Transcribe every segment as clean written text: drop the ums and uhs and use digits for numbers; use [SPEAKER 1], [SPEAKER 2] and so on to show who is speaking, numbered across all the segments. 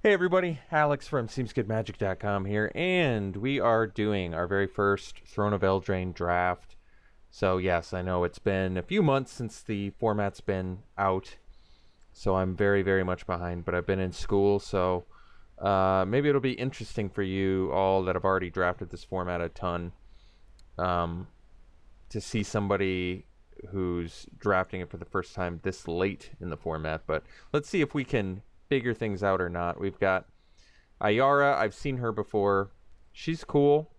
[SPEAKER 1] Hey everybody, Alex from SeemsGoodMagic.com here, and we are doing our very first Throne of Eldraine draft. So yes, I know it's been a few months since the format's been out, so I'm very much behind, but I've been in school, so maybe it'll be interesting for you all that have already drafted this format a ton, to see somebody who's drafting it for the first time this late in the format. But let's see if we can figure things out or not. We've got Ayara. I've seen her before. She's cool.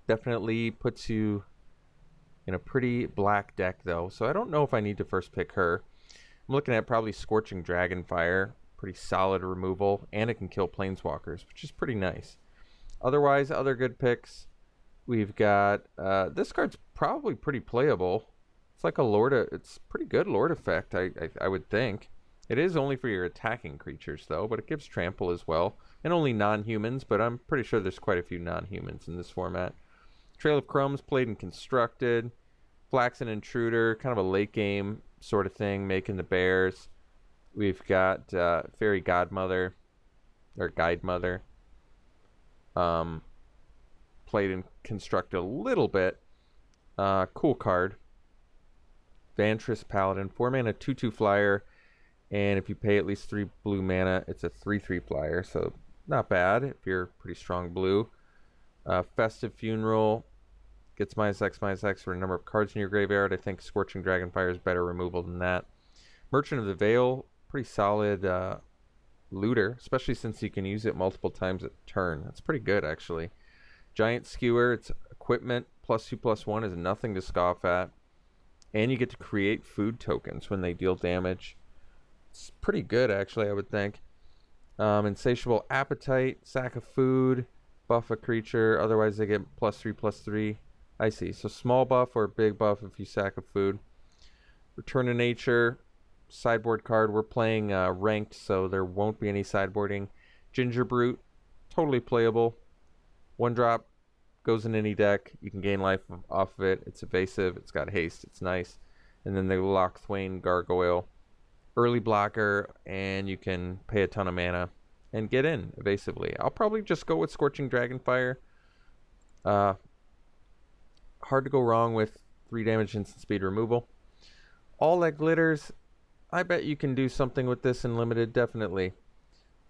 [SPEAKER 1] Definitely puts you in a pretty black deck though, so I don't know if I need to first pick her. I'm looking at probably Scorching Dragonfire. Pretty solid removal, and it can kill planeswalkers, which is pretty nice. Otherwise, other good picks. We've got this card's probably pretty playable. It's like a it's pretty good Lord effect, I would think. It is only for your attacking creatures, though, but it gives trample as well. And only non-humans, but I'm pretty sure there's quite a few non-humans in this format. Trail of Crumbs, played and constructed. Flaxen Intruder, kind of a late game sort of thing, making the bears. We've got Fairy Godmother, or Guide Mother. Played and constructed a little bit. Cool card. Vantress Paladin, 4-mana 2/2 flyer. And if you pay at least 3 blue mana, it's a 3/3 flyer, so not bad if you're pretty strong blue. Festive Funeral gets -X/-X for a number of cards in your graveyard. I think Scorching Dragonfire is better removal than that. Merchant of the Veil, pretty solid looter, especially since you can use it multiple times a turn. That's pretty good, actually. Giant Skewer, it's equipment, +2/+1 is nothing to scoff at. And you get to create food tokens when they deal damage. It's pretty good, actually, I would think. Insatiable Appetite, sack of food, buff a creature. Otherwise, they get +3/+3. I see. So small buff or big buff if you sack of food. Return to Nature, sideboard card. We're playing ranked, so there won't be any sideboarding. Ginger Brute, totally playable. 1-drop, goes in any deck. You can gain life off of it. It's evasive. It's got haste. It's nice. And then the Lochthwain Gargoyle. Early blocker, and you can pay a ton of mana and get in evasively. I'll probably just go with Scorching Dragonfire. Hard to go wrong with 3 damage instant speed removal. All that glitters, I bet you can do something with this in limited, definitely.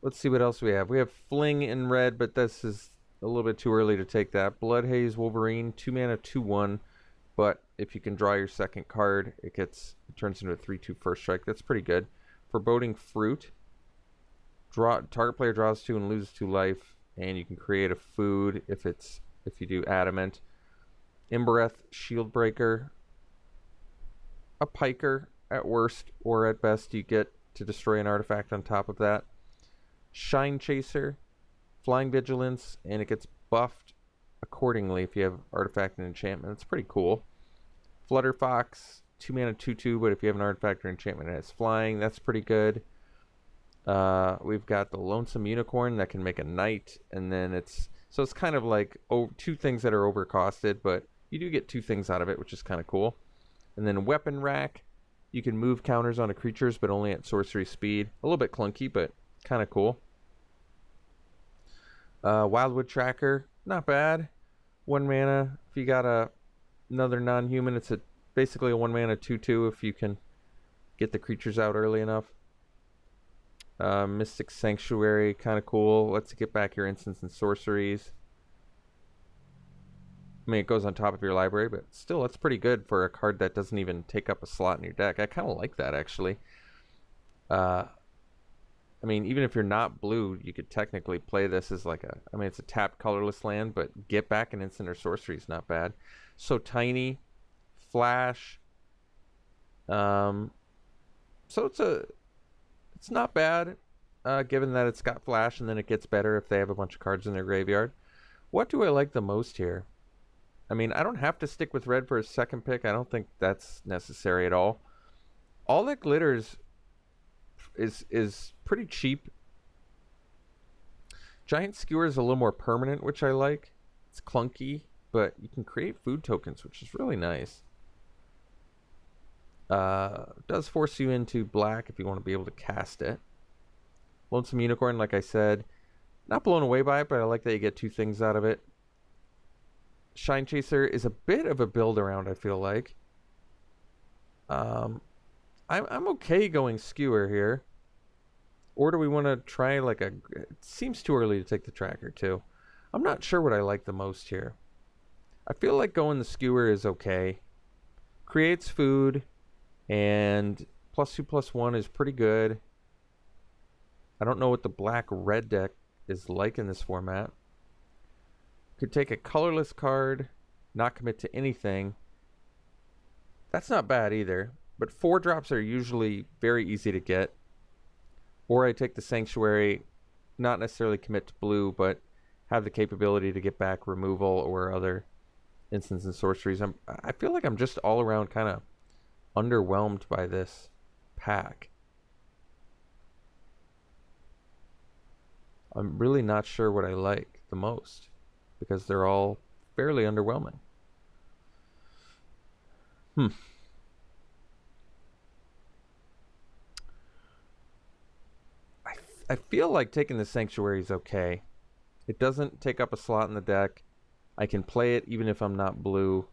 [SPEAKER 1] Let's see what else we have. We have Fling in red, but this is a little bit too early to take that. Bloodhaze Wolverine, 2-mana 2/1. But if you can draw your second card, it turns into a 3/2 first strike. That's pretty good. Foreboding Fruit. Target player draws 2 and loses 2 life, and you can create a food if you do Adamant. Embereth Shieldbreaker. A Piker at worst, or at best you get to destroy an artifact on top of that. Shine Chaser. Flying Vigilance, and it gets buffed accordingly if you have artifact and enchantment. It's pretty cool. Flutterfox, 2-mana 2/2, but if you have an artifact or enchantment and it's flying, that's pretty good. We've got the Lonesome Unicorn that can make a knight, and then it's kind of like 2 things that are overcosted, but you do get 2 things out of it, which is kind of cool. And then Weapon Rack, you can move counters onto creatures, but only at sorcery speed. A little bit clunky, but kind of cool. Wildwood Tracker, not bad. 1 mana. If you got another non-human, it's basically a 1-mana 2/2 if you can get the creatures out early enough. Mystic Sanctuary, kind of cool. Let's get back your instants and sorceries. I mean, it goes on top of your library, but still, that's pretty good for a card that doesn't even take up a slot in your deck. I kind of like that, actually. I mean, even if you're not blue, you could technically play this as like it's a tapped colorless land, but get back an instant or sorcery is not bad. So Tiny, Flash. So it's not bad, given that it's got Flash, and then it gets better if they have a bunch of cards in their graveyard. What do I like the most here? I mean, I don't have to stick with red for a second pick. I don't think that's necessary at all. All that glitters is pretty cheap. Giant Skewer is a little more permanent, which I like. It's clunky, but you can create food tokens, which is really nice. Does force you into black if you want to be able to cast it. Lonesome Unicorn, like I said, not blown away by it, but I like that you get 2 things out of it. Shine Chaser is a bit of a build around, I feel like. I'm okay going Skewer here. Or do we want to try like a... It seems too early to take the Tracker too. I'm not sure what I like the most here. I feel like going the Skewer is okay. Creates food, and +2/+1 is pretty good. I don't know what the black-red deck is like in this format. Could take a colorless card, not commit to anything. That's not bad either, but 4-drops are usually very easy to get. Or I take the Sanctuary, not necessarily commit to blue, but have the capability to get back removal or other instants and sorceries. I feel like I'm just all around kind of underwhelmed by this pack. I'm really not sure what I like the most, because they're all fairly underwhelming. I feel like taking the Sanctuary is okay. It doesn't take up a slot in the deck. I can play it even if I'm not blue.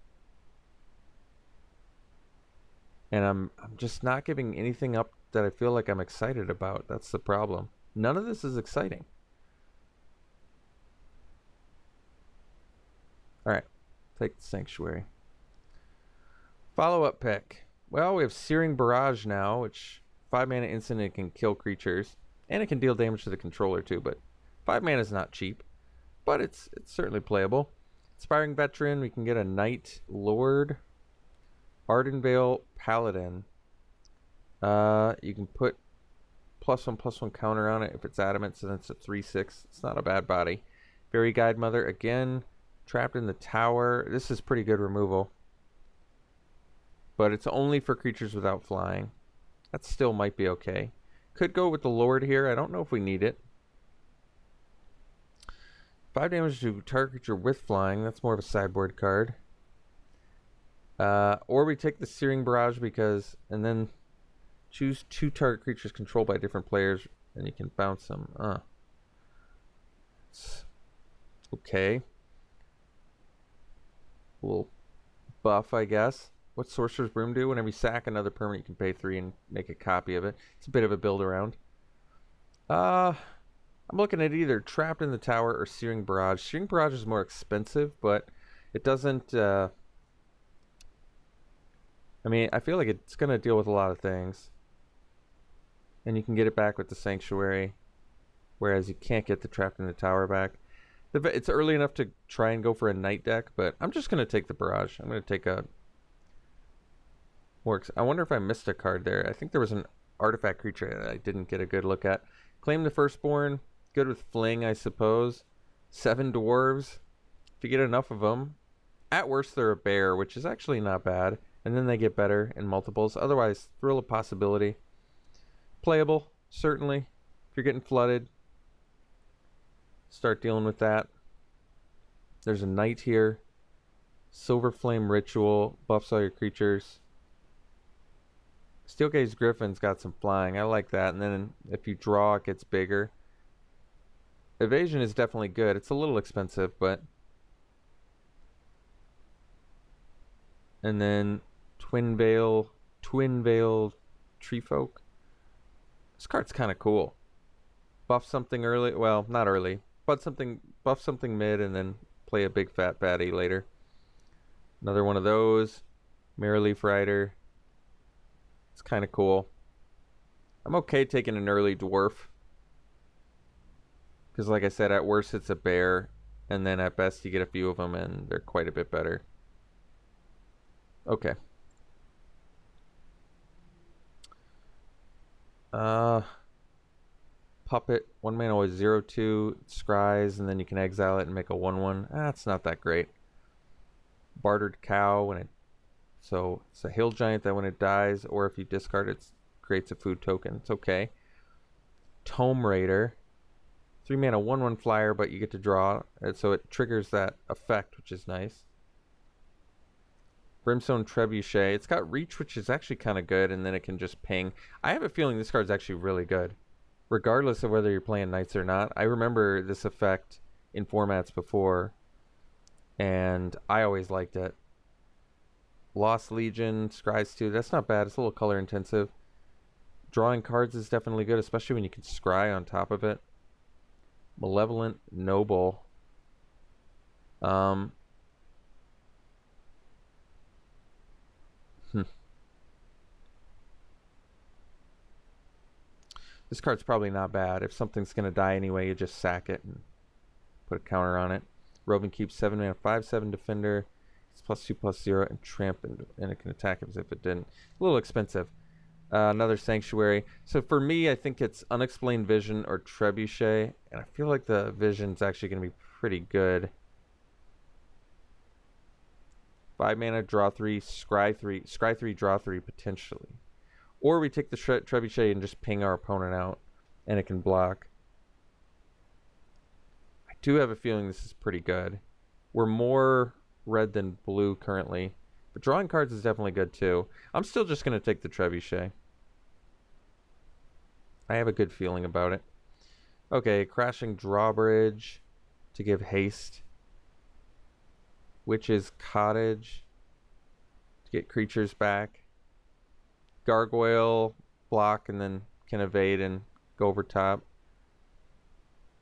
[SPEAKER 1] And I'm just not giving anything up that I feel like I'm excited about. That's the problem. None of this is exciting. Alright, take the Sanctuary. Follow-up pick. Well, we have Searing Barrage now, which 5 mana instant, it can kill creatures. And it can deal damage to the controller too, but 5 mana is not cheap. But it's certainly playable. Inspiring Veteran, we can get a Night Lord. Ardenvale Paladin. You can put +1/+1 counter on it if it's adamant, so that's a 3/6. It's not a bad body. Fairy Guide Mother, again, trapped in the tower. This is pretty good removal. But it's only for creatures without flying. That still might be okay. Could go with the Lord here. I don't know if we need it. 5 damage to target creature with flying. That's more of a sideboard card. Or we take the Searing Barrage because, and then choose 2 target creatures controlled by different players, and you can bounce them. It's okay. A little buff, I guess. What's Sorcerer's Broom do? Whenever you sack another permanent, you can pay 3 and make a copy of it. It's a bit of a build around. I'm looking at either Trapped in the Tower or Searing Barrage. Searing Barrage is more expensive, but it doesn't... I mean, I feel like it's going to deal with a lot of things. And you can get it back with the Sanctuary, whereas you can't get the Trapped in the Tower back. It's early enough to try and go for a Night deck, but I'm just going to take the Barrage. I'm going to take a... Works. I wonder if I missed a card there. I think there was an artifact creature that I didn't get a good look at. Claim the Firstborn. Good with Fling, I suppose. 7 Dwarves. If you get enough of them. At worst, they're a bear, which is actually not bad. And then they get better in multiples. Otherwise, Thrill of Possibility. Playable, certainly. If you're getting flooded, start dealing with that. There's a Knight here. Silver Flame Ritual. Buffs all your creatures. Steelgaze Griffin's got some flying. I like that. And then if you draw, it gets bigger. Evasion is definitely good. It's a little expensive, but... And then Twin Veil Treefolk. This card's kind of cool. Buff something early. Well, not early. But buff something mid and then play a big fat baddie later. Another one of those. Mirrorleaf Rider. It's kind of cool. I'm okay taking an early dwarf. Because like I said, at worst it's a bear. And then at best you get a few of them and they're quite a bit better. Okay. Puppet. 1 mana always 0/2. Scries and then you can exile it and make a 1/1. It's not that great. Bartered Cow when it... So it's a hill giant that when it dies, or if you discard it, creates a food token. It's okay. Tome Raider. 3 mana, 1/1 flyer, but you get to draw. And so it triggers that effect, which is nice. Brimstone Trebuchet. It's got reach, which is actually kind of good, and then it can just ping. I have a feeling this card's actually really good. regardless of whether you're playing Knights or not. I remember this effect in formats before, and I always liked it. Lost Legion, Scries 2, that's not bad. It's a little color intensive. Drawing cards is definitely good, especially when you can scry on top of it. Malevolent Noble. This card's probably not bad. If something's going to die anyway, you just sack it and put a counter on it. Roving Keep, 7 mana, 5/7 defender. It's +2/+0 and tramp, and it can attack as if it didn't. A little expensive. Another Sanctuary. So for me, I think it's Unexplained Vision or Trebuchet, and I feel like the Vision's actually going to be pretty good. 5 mana, draw 3, scry 3, draw 3 potentially. Or we take the Trebuchet and just ping our opponent out, and it can block. I do have a feeling this is pretty good. We're more red than blue currently, but drawing cards is definitely good too. I'm still just going to take the Trebuchet. I have a good feeling about it. Okay, Crashing Drawbridge to give haste. Witch's Cottage to get creatures back. Gargoyle, block, and then can evade and go over top.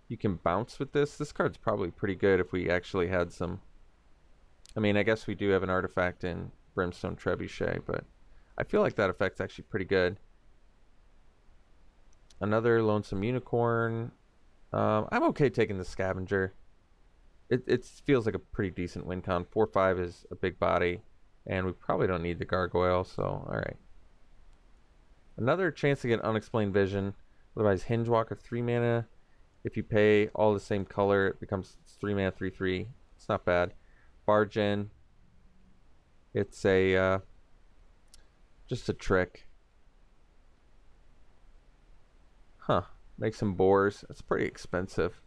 [SPEAKER 1] You can bounce with this. This card's probably pretty good if we actually had some. I mean, I guess we do have an artifact in Brimstone Trebuchet, but I feel like that effect's actually pretty good. Another Lonesome Unicorn. I'm okay taking the Scavenger. It feels like a pretty decent win con. 4/5 is a big body, and we probably don't need the Gargoyle, so alright. Another chance to get Unexplained Vision. Otherwise, Hingewalker, 3 mana. If you pay all the same color, it becomes 3 mana, 3/3. It's not bad. Bargain. It's a just a trick. Huh. Make some boars. It's pretty expensive.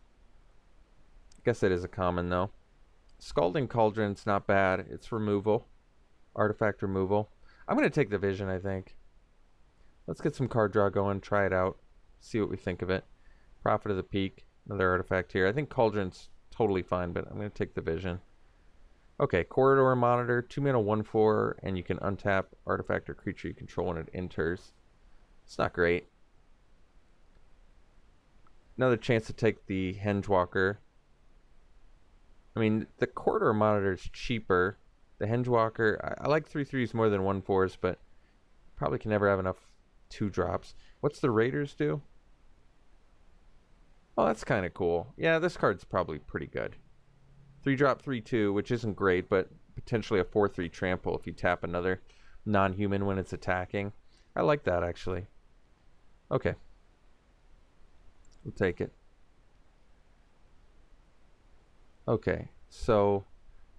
[SPEAKER 1] I guess it is a common though. Scalding Cauldron's not bad. It's removal. Artifact removal. I'm going to take the Vision, I think. Let's get some card draw going. Try it out. See what we think of it. Prophet of the Peak. Another artifact here. I think Cauldron's totally fine, but I'm going to take the Vision. Okay, Corridor Monitor. 2 mana, 1/4, and you can untap artifact or creature you control when it enters. It's not great. Another chance to take the Hingewalker. I mean, the Corridor Monitor is cheaper. The Hingewalker, I like 3/3s more than 1/4s, but probably can never have enough 2-drops. What's the Raiders do? Oh, that's kind of cool. Yeah, this card's probably pretty good. 3-drop, 3/2, which isn't great, but potentially a 4/3 trample if you tap another non-human when it's attacking. I like that, actually. Okay. We'll take it. Okay, so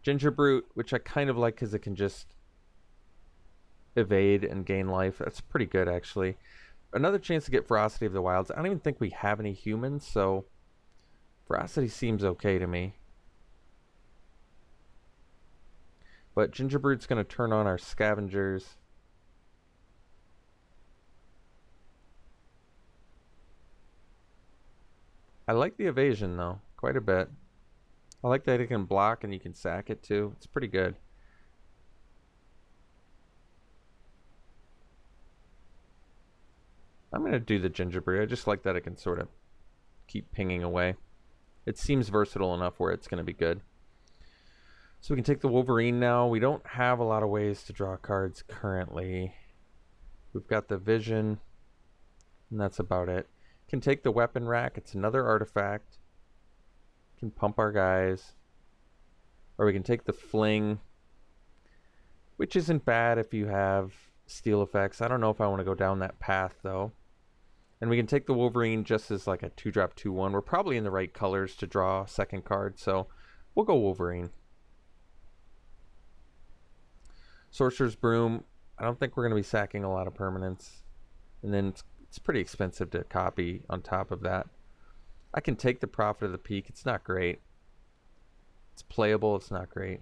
[SPEAKER 1] Ginger Brute, which I kind of like because it can just evade and gain life. That's pretty good, actually. Another chance to get Ferocity of the Wilds. I don't even think we have any humans, so Ferocity seems okay to me. But Ginger Brute's going to turn on our Scavengers. I like the evasion, though, quite a bit. I like that it can block and you can sack it, too. It's pretty good. I'm going to do the Gingerbread. I just like that it can sort of keep pinging away. It seems versatile enough where it's going to be good. So we can take the Wolverine now. We don't have a lot of ways to draw cards currently. We've got the Vision, and that's about it. Can take the Weapon Rack. It's another artifact. Can pump our guys. Or we can take the Fling, which isn't bad if you have steal effects. I don't know if I want to go down that path, though. And we can take the Wolverine just as like a 2-drop, 2/1. We're probably in the right colors to draw a second card, so we'll go Wolverine. Sorcerer's Broom. I don't think we're going to be sacking a lot of permanents. And then it's pretty expensive to copy on top of that. I can take the Prophet of the Peak. It's not great. It's playable. It's not great.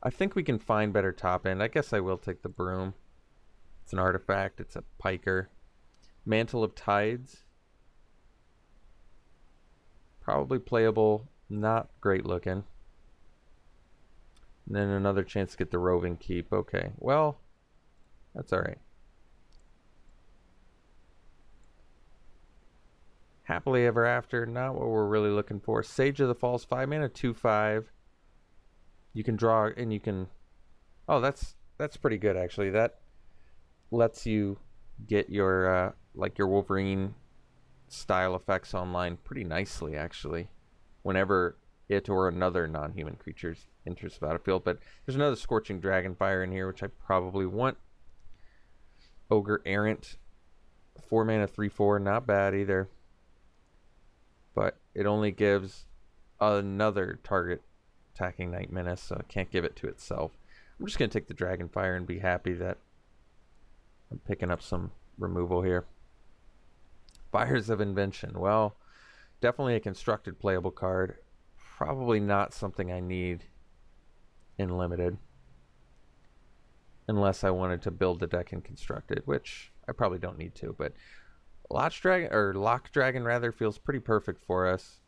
[SPEAKER 1] I think we can find better top end. I guess I will take the Broom. It's an artifact. It's a piker. Mantle of Tides. Probably playable, not great looking. And then another chance to get the Roving Keep. Okay, well, that's alright. Happily Ever After, not what we're really looking for. Sage of the Falls, 5 mana, 2/5. You can draw, and you can... Oh, that's pretty good, actually. That lets you get your, like your Wolverine style effects online pretty nicely, actually. Whenever it or another non-human creatures enters the battlefield. But there's another Scorching Dragonfire in here, which I probably want. Ogre Errant, 4 mana, 3/4, not bad either. But it only gives another target attacking Night Menace, so I can't give it to itself. I'm just going to take the Dragonfire and be happy that I'm picking up some removal here. Fires of Invention. Well, definitely a constructed playable card. Probably not something I need in Limited. Unless I wanted to build the deck in Constructed, which I probably don't need to, but Lock Dragon rather feels pretty perfect for us.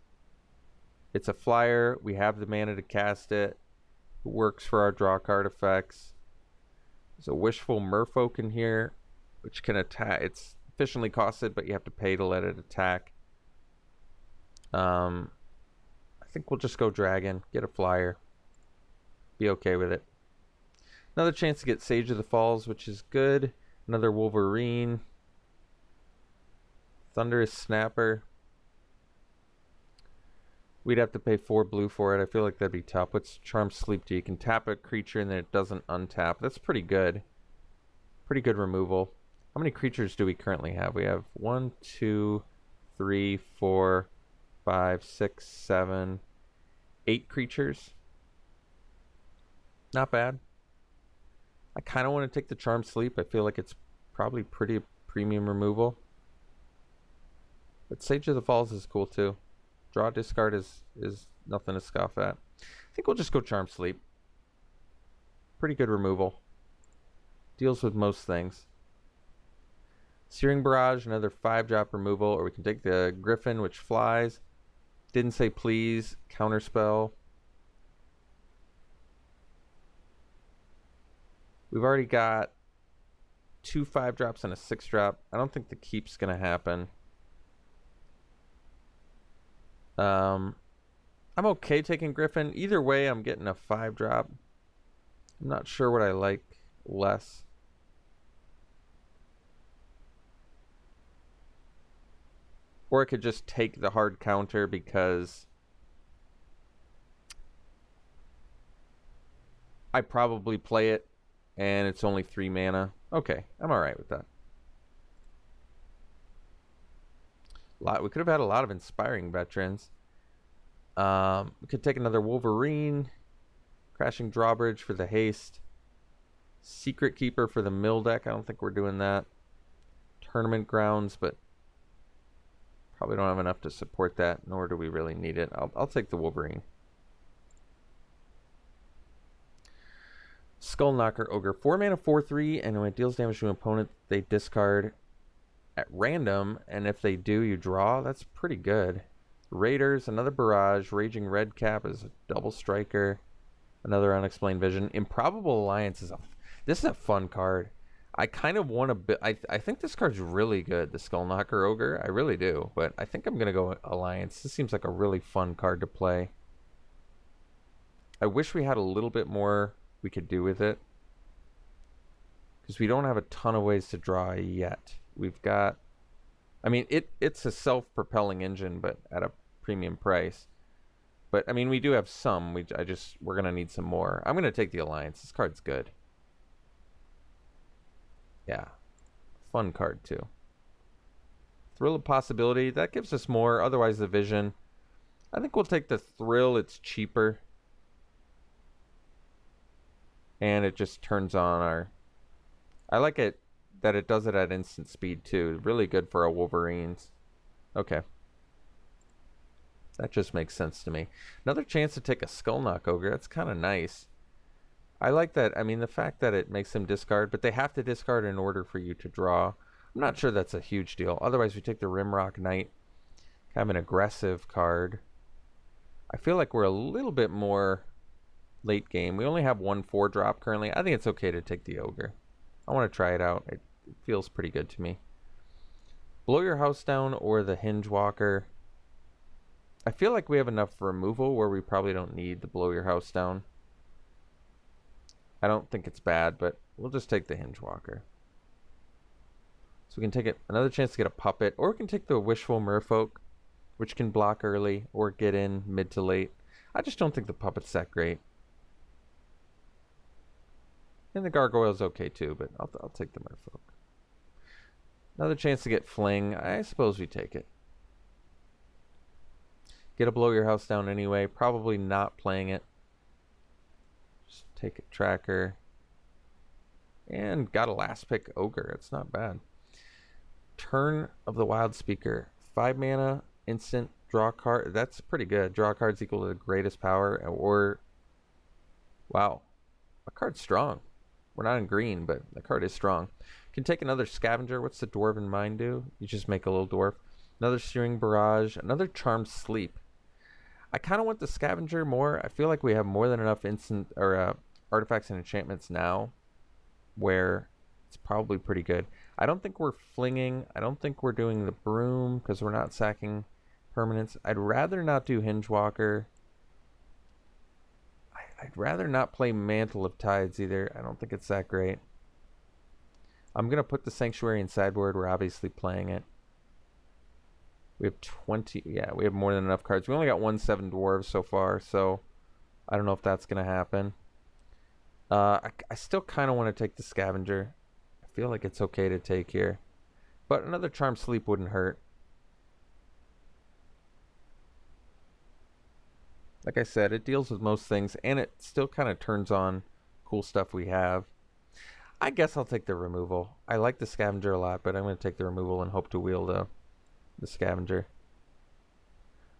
[SPEAKER 1] It's a flyer. We have the mana to cast it. It works for our draw card effects. There's a Wishful Merfolk in here, which can attack. It's efficiently costed, but you have to pay to let it attack. I think we'll just go Dragon, get a flyer, be okay with it. Another chance to get Sage of the Falls, which is good. Another Wolverine. Thunderous Snapper. We'd have to pay 4 blue for it. I feel like that'd be tough. What's Charm Sleep do? You can tap a creature and then it doesn't untap. That's pretty good. Pretty good removal. How many creatures do we currently have? We have 1, 2, 3, 4, 5, 6, 7, 8 creatures. Not bad. I kind of want to take the Charm Sleep. I feel like it's probably pretty premium removal. But Sage of the Falls is cool too. Draw discard is nothing to scoff at. I think we'll just go Charm Sleep. Pretty good removal. Deals with most things. Searing Barrage, another 5-drop removal, or we can take the Griffin, which flies. Didn't say please. Counterspell. We've already got 2 5-drops and a 6-drop. I don't think the keep's gonna happen. I'm okay taking Griffin. Either way, I'm getting a 5-drop. I'm not sure what I like less. Or I could just take the hard counter because I probably play it and it's only 3 mana. Okay, I'm alright with that. We could have had a lot of Inspiring Veterans. We could take another Wolverine. Crashing Drawbridge for the haste. Secret Keeper for the mill deck. I don't think we're doing that. Tournament Grounds, but probably don't have enough to support that, nor do we really need it. I'll take the Wolverine. Skullknocker Ogre. 4 mana, 4/3, and when it deals damage to an opponent, they discard at random, and if they do, you draw. That's pretty good. Raiders, another Barrage. Raging Redcap is a double striker. Another Unexplained Vision. Improbable Alliance is this is a fun card. I kind of want to... I think this card's really good, the Skullknocker Ogre. I really do, but I think I'm going to go Alliance. This seems like a really fun card to play. I wish we had a little bit more we could do with it, because we don't have a ton of ways to draw yet. We've got... I mean, it's a self-propelling engine, but at a premium price. But, I mean, we do have some. We're going to need some more. I'm going to take the Alliance. This card's good. Yeah. Fun card, too. Thrill of Possibility. That gives us more. Otherwise, the Vision. I think we'll take the Thrill. It's cheaper. And it just turns on our... I like it that it does it at instant speed, too. Really good for our Wolverines. Okay. That just makes sense to me. Another chance to take a Skullknock Ogre. That's kind of nice. I like that. I mean, the fact that it makes them discard, but they have to discard in order for you to draw. I'm not sure that's a huge deal. Otherwise, we take the Rimrock Knight. Kind of an aggressive card. I feel like we're a little bit more late game. We only have one 4-drop currently. I think it's okay to take the Ogre. I want to try it out. It feels pretty good to me. Blow Your House Down or the Hinge Walker. I feel like we have enough removal where we probably don't need the Blow Your House Down. I don't think it's bad, but we'll just take the Hinge Walker. So we can take it another chance to get a puppet, or we can take the Wishful Merfolk, which can block early or get in mid to late. I just don't think the puppet's that great. And the Gargoyle's okay too, but I'll take the Merfolk. Another chance to get Fling. I suppose we take it. Get a Blow Your House Down anyway. Probably not playing it. Just take a Tracker. And got a last pick Ogre. It's not bad. Turn of the Wild Speaker. 5 mana, instant, draw a card. That's pretty good. Draw cards equal to the greatest power. Or, wow, a card's strong. We're not in green, but the card is strong. Can take another Scavenger. What's the Dwarven Mind do? You just make a little dwarf. Another Searing Barrage. Another Charmed Sleep. I kind of want the Scavenger more. I feel like we have more than enough instant or artifacts and enchantments now where it's probably pretty good. I don't think we're flinging. I don't think we're doing the Broom because we're not sacking permanents. I'd rather not do Hingewalker. I'd rather not play Mantle of Tides either. I don't think it's that great. I'm going to put the Sanctuary in sideboard. We're obviously playing it. We have 20. Yeah, we have more than enough cards. We only got 7 dwarves so far, so I don't know if that's going to happen. I still kind of want to take the Scavenger. I feel like it's okay to take here. But another Charmed Sleep wouldn't hurt. Like I said, it deals with most things, and it still kind of turns on cool stuff we have. I guess I'll take the removal. I like the Scavenger a lot, but I'm going to take the removal and hope to wield the Scavenger.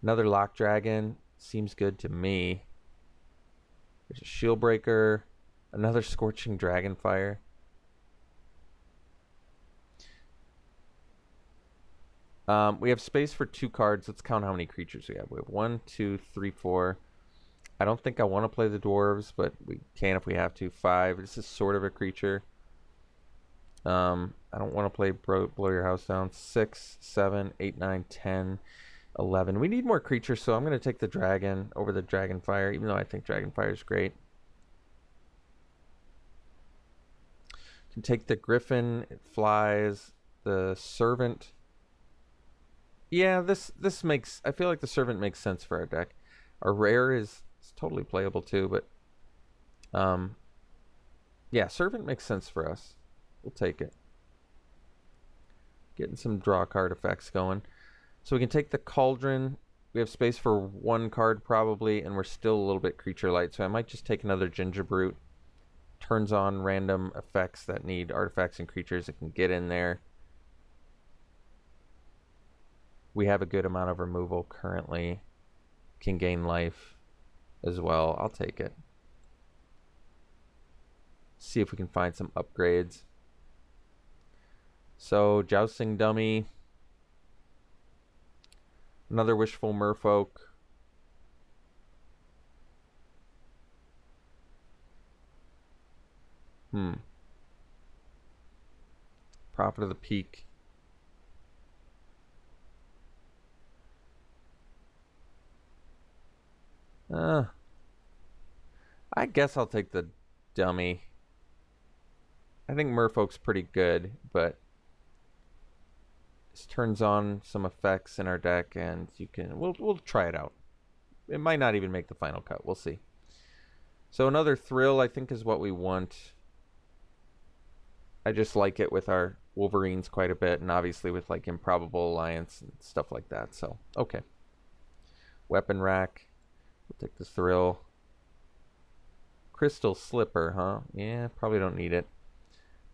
[SPEAKER 1] Another Lock Dragon. Seems good to me. There's a Shield Breaker. Another Scorching Dragonfire. We have space for 2 cards. Let's count how many creatures we have. We have 1, 2, 3, 4. I don't think I want to play the dwarves, but we can if we have to. 5. This is sort of a creature. I don't want to play Blow Your House Down. 6, 7, 8, 9, 10, 11. We need more creatures, so I'm going to take the dragon over the Dragonfire, even though I think Dragonfire is great. Can take the Griffin. It flies. The Servant. Yeah, this makes... I feel like the Servant makes sense for our deck. Our rare is totally playable too, but... yeah, Servant makes sense for us. We'll take it. Getting some draw card effects going. So we can take the Cauldron. We have space for 1 card probably, and we're still a little bit creature light, so I might just take another Ginger Brute. Turns on random effects that need artifacts and creatures. It can get in there. We have a good amount of removal currently. Can gain life as well. I'll take it. See if we can find some upgrades. So, Jousting Dummy. Another Wishful Merfolk. Prophet of the Peak. I guess I'll take the dummy. I think Merfolk's pretty good, but this turns on some effects in our deck, and you can we'll try it out. It might not even make the final cut. We'll see. So another Thrill, I think, is what we want. I just like it with our Wolverines quite a bit, and obviously with like Improbable Alliance and stuff like that. So okay. Weapon Rack. We'll take the Thrill. Crystal Slipper, huh? Yeah, probably don't need it.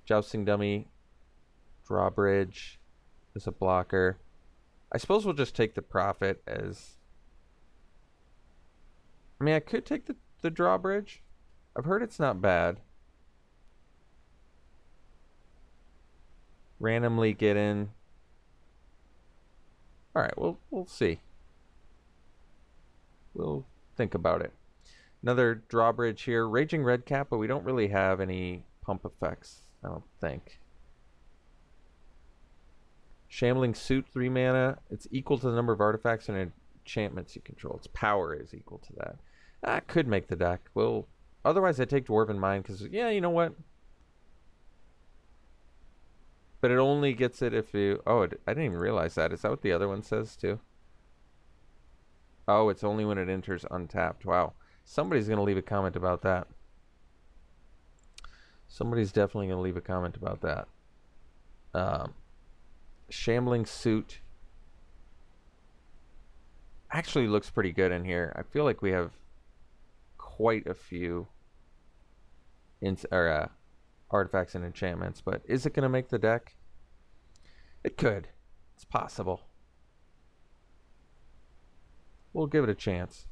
[SPEAKER 1] Jousting Dummy. Drawbridge is a blocker. I suppose we'll just take the Prophet as... I mean, I could take the Drawbridge. I've heard it's not bad. randomly get in. All right, we'll see. We'll think about it. Another drawbridge here. Raging Redcap, but we don't really have any pump effects, I don't think. Shambling Suit, 3 mana. It's equal to the number of artifacts and enchantments you control. Its power is equal to that. That could make the deck. Well, otherwise I take Dwarven Mind because, yeah, you know what? But it only gets it if you... Oh, I didn't even realize that. Is that what the other one says too? Oh, it's only when it enters untapped. Wow. Somebody's going to leave a comment about that. Somebody's definitely going to leave a comment about that. Shambling Suit actually looks pretty good in here. I feel like we have quite a few artifacts and enchantments, but is it going to make the deck? It could. It's possible. We'll give it a chance.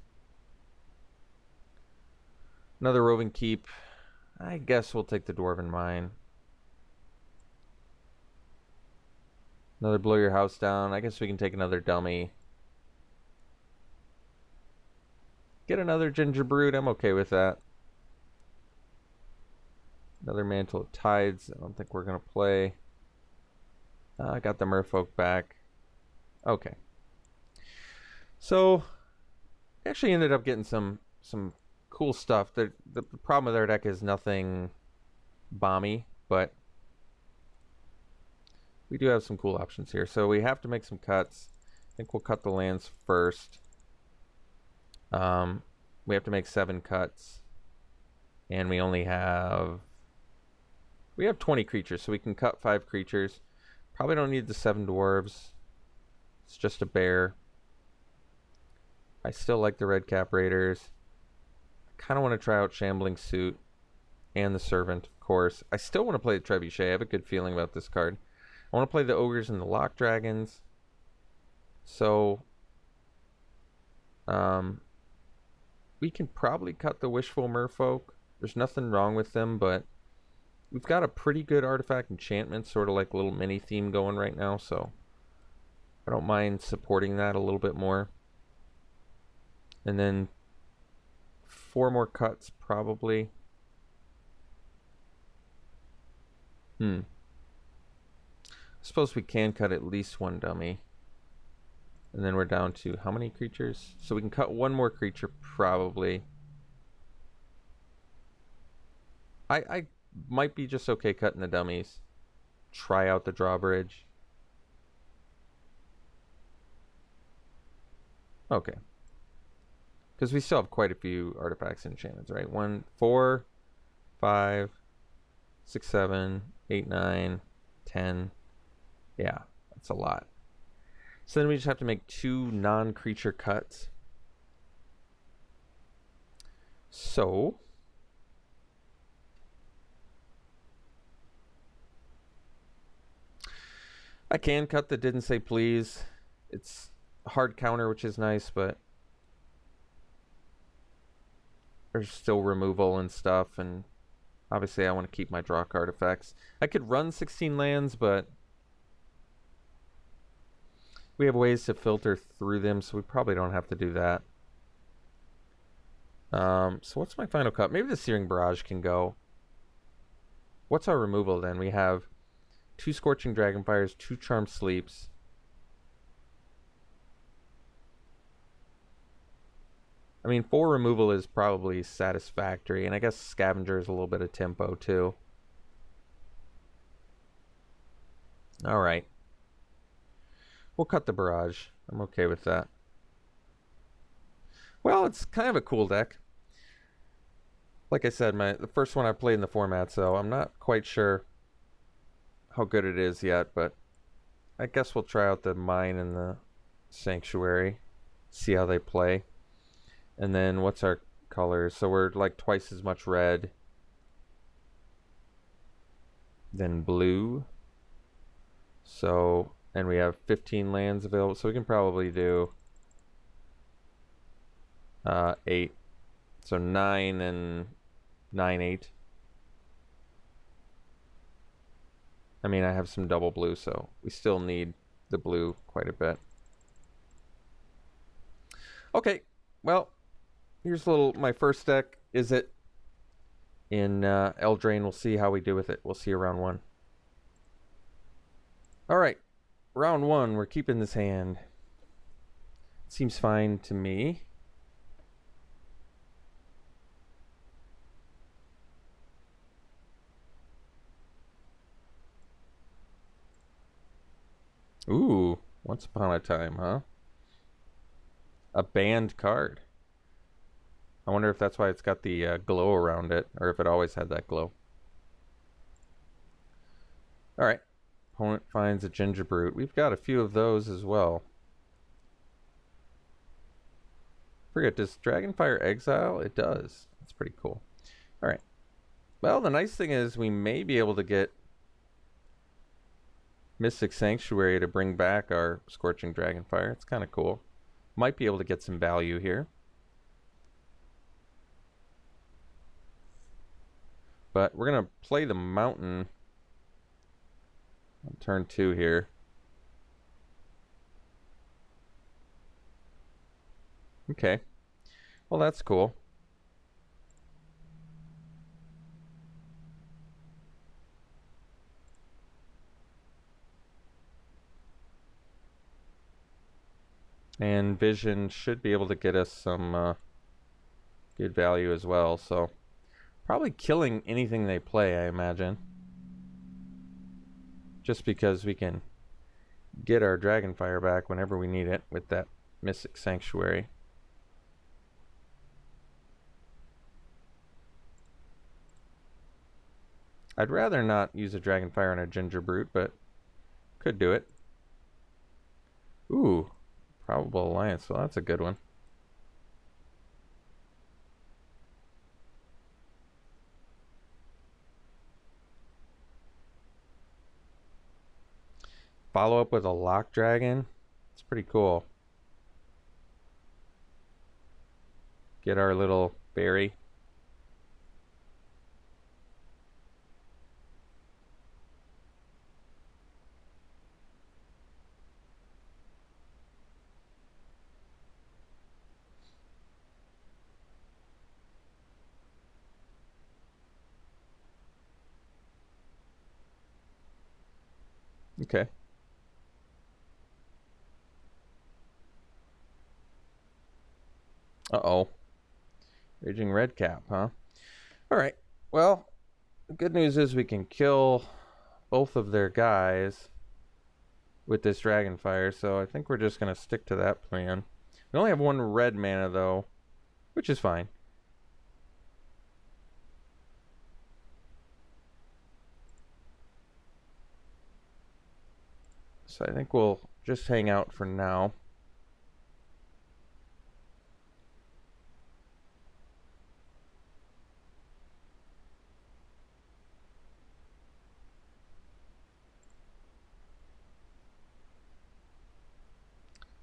[SPEAKER 1] Another Roving Keep. I guess we'll take the Dwarven Mine. Another Blow Your House Down. I guess we can take another dummy. Get another Gingerbrood. I'm okay with that. Another Mantle of Tides. I don't think we're going to play. I got the Merfolk back. Okay. So, actually ended up getting some cool stuff. The problem with our deck is nothing bomby, but we do have some cool options here. So we have to make some cuts. I think we'll cut the lands first. We have to make 7 cuts. And we only have... We have 20 creatures, so we can cut 5 creatures. Probably don't need the 7 dwarves. It's just a bear. I still like the Red Cap Raiders. I kind of want to try out Shambling Suit and the Servant, of course. I still want to play the Trebuchet. I have a good feeling about this card. I want to play the Ogres and the Lock Dragons. So, we can probably cut the Wishful Merfolk. There's nothing wrong with them, but we've got a pretty good artifact enchantment, sort of like a little mini theme going right now, so I don't mind supporting that a little bit more. And then 4 more cuts, probably. I suppose we can cut at least 1 dummy. And then we're down to how many creatures? So we can cut 1 more creature, probably. I might be just okay cutting the dummies. Try out the drawbridge. Okay. Because we still have quite a few artifacts and enchantments, right? 1, 4, 5, 6, 7, 8, 9, 10. Yeah, that's a lot. So then we just have to make 2 non-creature cuts. So... I can cut the Didn't Say Please. It's a hard counter, which is nice, but there's still removal and stuff, and obviously I want to keep my draw card effects. I could run 16 lands, but we have ways to filter through them, so we probably don't have to do that. So what's my final cut? Maybe the Searing Barrage can go. What's our removal then? We have 2 Scorching Dragonfires, 2 Charmed Sleeps. I mean, 4 removal is probably satisfactory, and I guess Scavenger is a little bit of tempo too. Alright. We'll cut the Barrage. I'm okay with that. Well, it's kind of a cool deck. Like I said, the first one I played in the format, so I'm not quite sure how good it is yet, but I guess we'll try out the Mine and the Sanctuary, see how they play. And then what's our colors? So we're like twice as much red than blue. So, and we have 15 lands available, so we can probably do 8. So 9 and 9, 8. I mean, I have some double blue, so we still need the blue quite a bit. Okay, well, here's my first deck. Is it in Eldraine? We'll see how we do with it. We'll see round 1. All right, round 1. We're keeping this hand. Seems fine to me. Ooh, Once Upon a Time, huh? A banned card. I wonder if that's why it's got the glow around it, or if it always had that glow. Alright. Opponent finds a Ginger Brute. We've got a few of those as well. Forget, does Dragonfire exile? It does. That's pretty cool. Alright. Well, the nice thing is we may be able to get Mystic Sanctuary to bring back our Scorching Dragonfire. It's kind of cool. Might be able to get some value here. But we're going to play the Mountain on turn 2 here. Okay. Well, that's cool. And Vision should be able to get us some good value as well. So probably killing anything they play, I imagine. Just because we can get our Dragonfire back whenever we need it with that Mystic Sanctuary. I'd rather not use a Dragonfire on a Ginger Brute, but could do it. Ooh, Probable Alliance. Well, that's a good one. Follow up with a Lock Dragon. It's pretty cool. Get our little berry. Okay. Uh-oh. Raging Redcap, huh? Alright. Well, the good news is we can kill both of their guys with this Dragonfire, so I think we're just going to stick to that plan. We only have 1 red mana, though, which is fine. So I think we'll just hang out for now.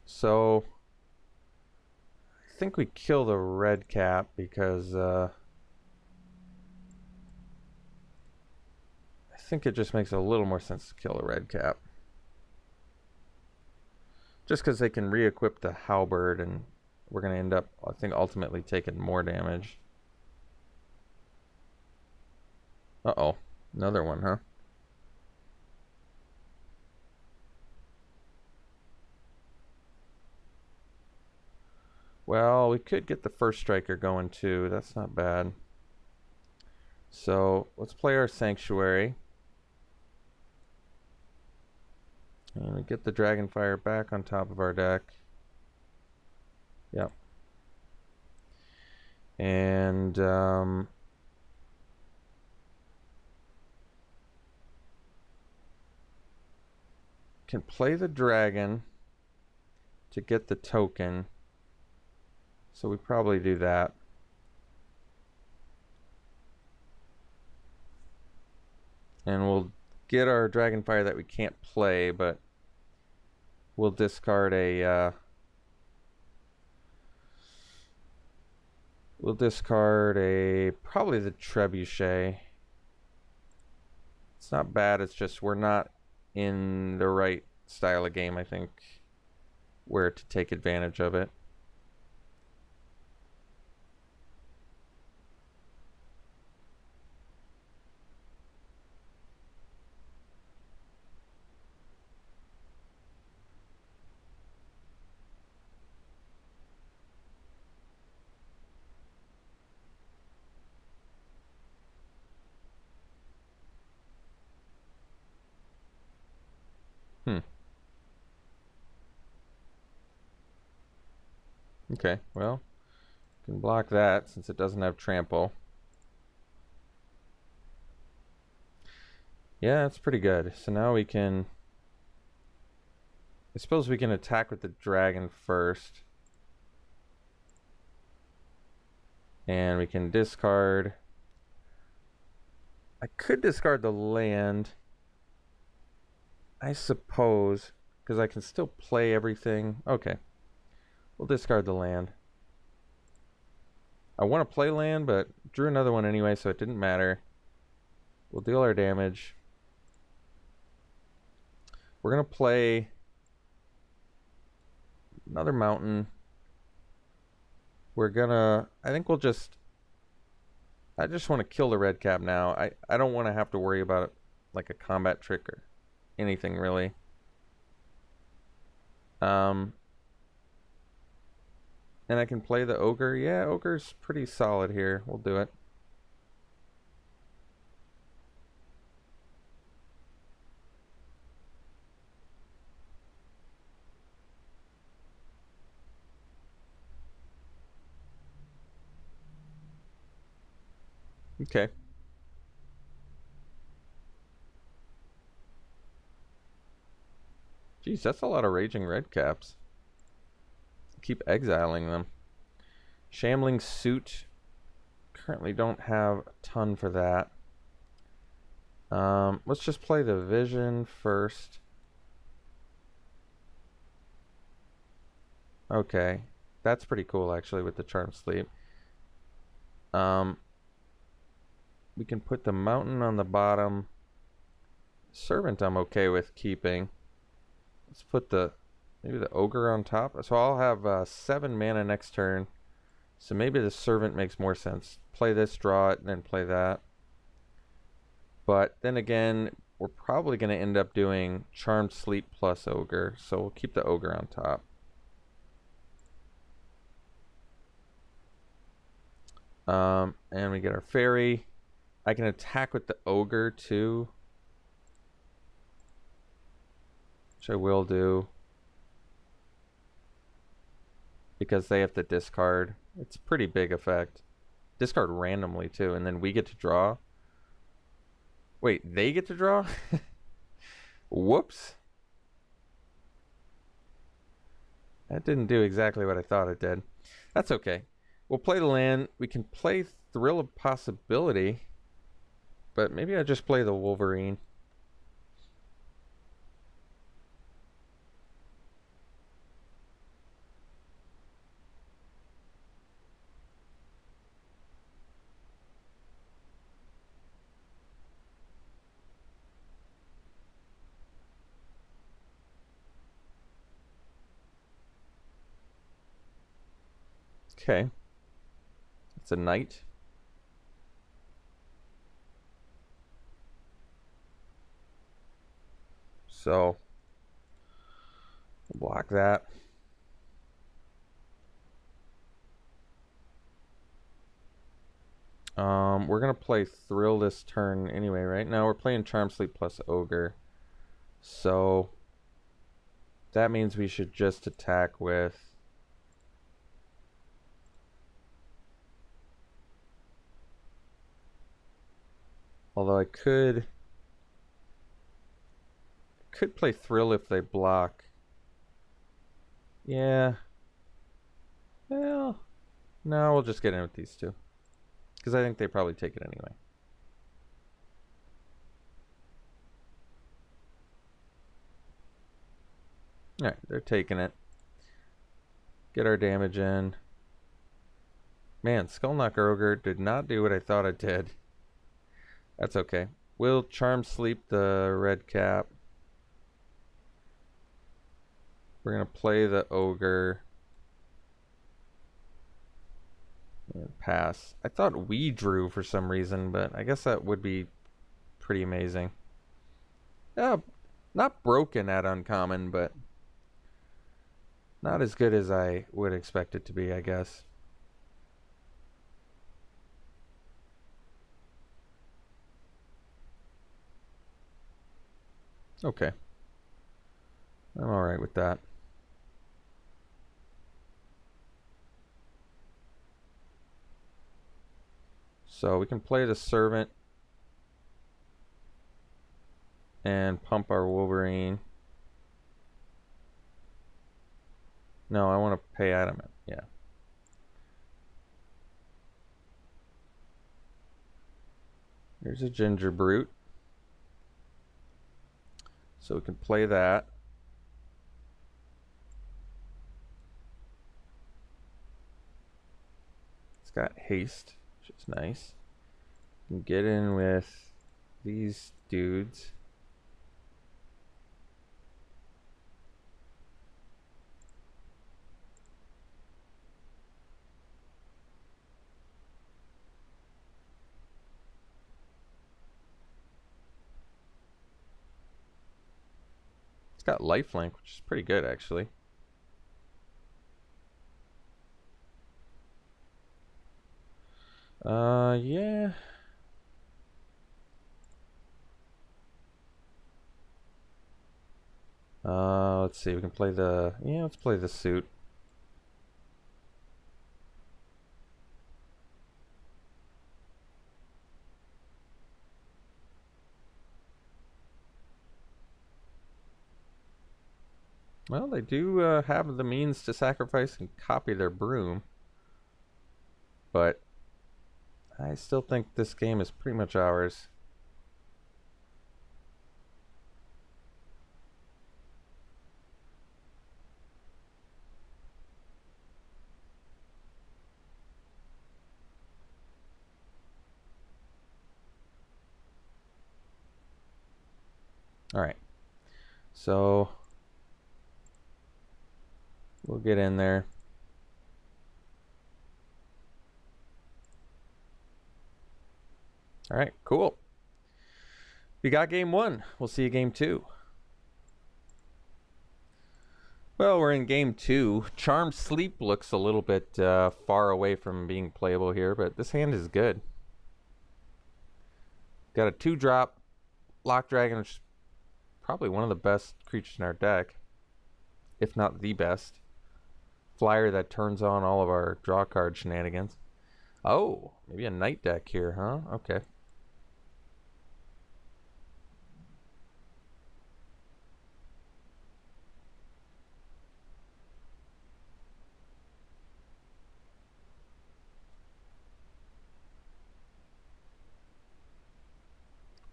[SPEAKER 1] So I think we kill the red cap because I think it just makes a little more sense to kill the red cap. Just because they can re-equip the halberd and we're going to end up, I think, ultimately taking more damage. Uh-oh. Another one, huh? Well, we could get the first striker going too. That's not bad. So let's play our Sanctuary. And we get the Dragonfire back on top of our deck. Yep. And can play the dragon to get the token. So we probably do that. And we'll get our Dragonfire that we can't play, but we'll discard a probably the Trebuchet. It's not bad. It's just we're not in the right style of game, I think, where to take advantage of it. Okay, well, can block that since it doesn't have trample. Yeah, that's pretty good. So now we can... I suppose we can attack with the dragon first. And we can discard... I could discard the land, I suppose, because I can still play everything. Okay. We'll discard the land. I want to play land, but drew another one anyway, so it didn't matter. We'll deal our damage. We're going to play another mountain. We're going to... I think we'll just... I just want to kill the red cap now. I don't want to have to worry about it like a combat trick or anything, really. And I can play the ogre. Yeah, ogre's pretty solid here. We'll do it. Okay. Jeez, that's a lot of raging red caps. Keep exiling them. Shambling Suit. Currently don't have a ton for that. Let's just play the Vision first. Okay. That's pretty cool, actually, with the Charm Sleep. We can put the Mountain on the bottom. Servant I'm okay with keeping. Let's put the... maybe the Ogre on top. So I'll have 7 mana next turn. So maybe the Servant makes more sense. Play this, draw it, and then play that. But then again, we're probably going to end up doing Charmed Sleep plus Ogre. So we'll keep the Ogre on top. And we get our Fairy. I can attack with the Ogre too, which I will do. Because they have to discard. It's a pretty big effect. Discard randomly too, and then we get to draw. Wait, they get to draw? Whoops. That didn't do exactly what I thought it did. That's okay. We'll play the land. We can play Thrill of Possibility. But maybe I just play the Wolverine. Okay. It's a knight. So, we'll block that. We're going to play Thrill this turn anyway, right? Now we're playing Charm Sleep plus Ogre. So, that means we should just attack with... although I could play Thrill if they block. Yeah. Well, no, we'll just get in with these two. Because I think they probably take it anyway. Alright, they're taking it. Get our damage in. Man, Skullknocker Ogre did not do what I thought it did. That's okay. We'll Charm Sleep the red cap. We're going to play the Ogre. And pass. I thought we drew for some reason, but I guess that would be pretty amazing. Yeah, not broken at uncommon, but not as good as I would expect it to be, I guess. Okay. I'm alright with that. So we can play the Servant and pump our Wolverine. No, I want to pay Adamant. Yeah. Here's a Ginger Brute. So we can play that. It's got haste, which is nice. You can get in with these dudes. It's got lifelink, which is pretty good actually. Yeah. Let's see, we can play the, let's play the suit. Well, they do have the means to sacrifice and copy their broom. But I still think this game is pretty much ours. All right. So we'll get in there. All right, cool. We got game one. We'll see you game two. Well, we're in game two. Charmed Sleep looks a little bit far away from being playable here, but this hand is good. Got a 2-drop Lock Dragon, which is probably one of the best creatures in our deck, if not the best. Flyer that turns on all of our draw card shenanigans. Oh, maybe a night deck here, huh? Okay.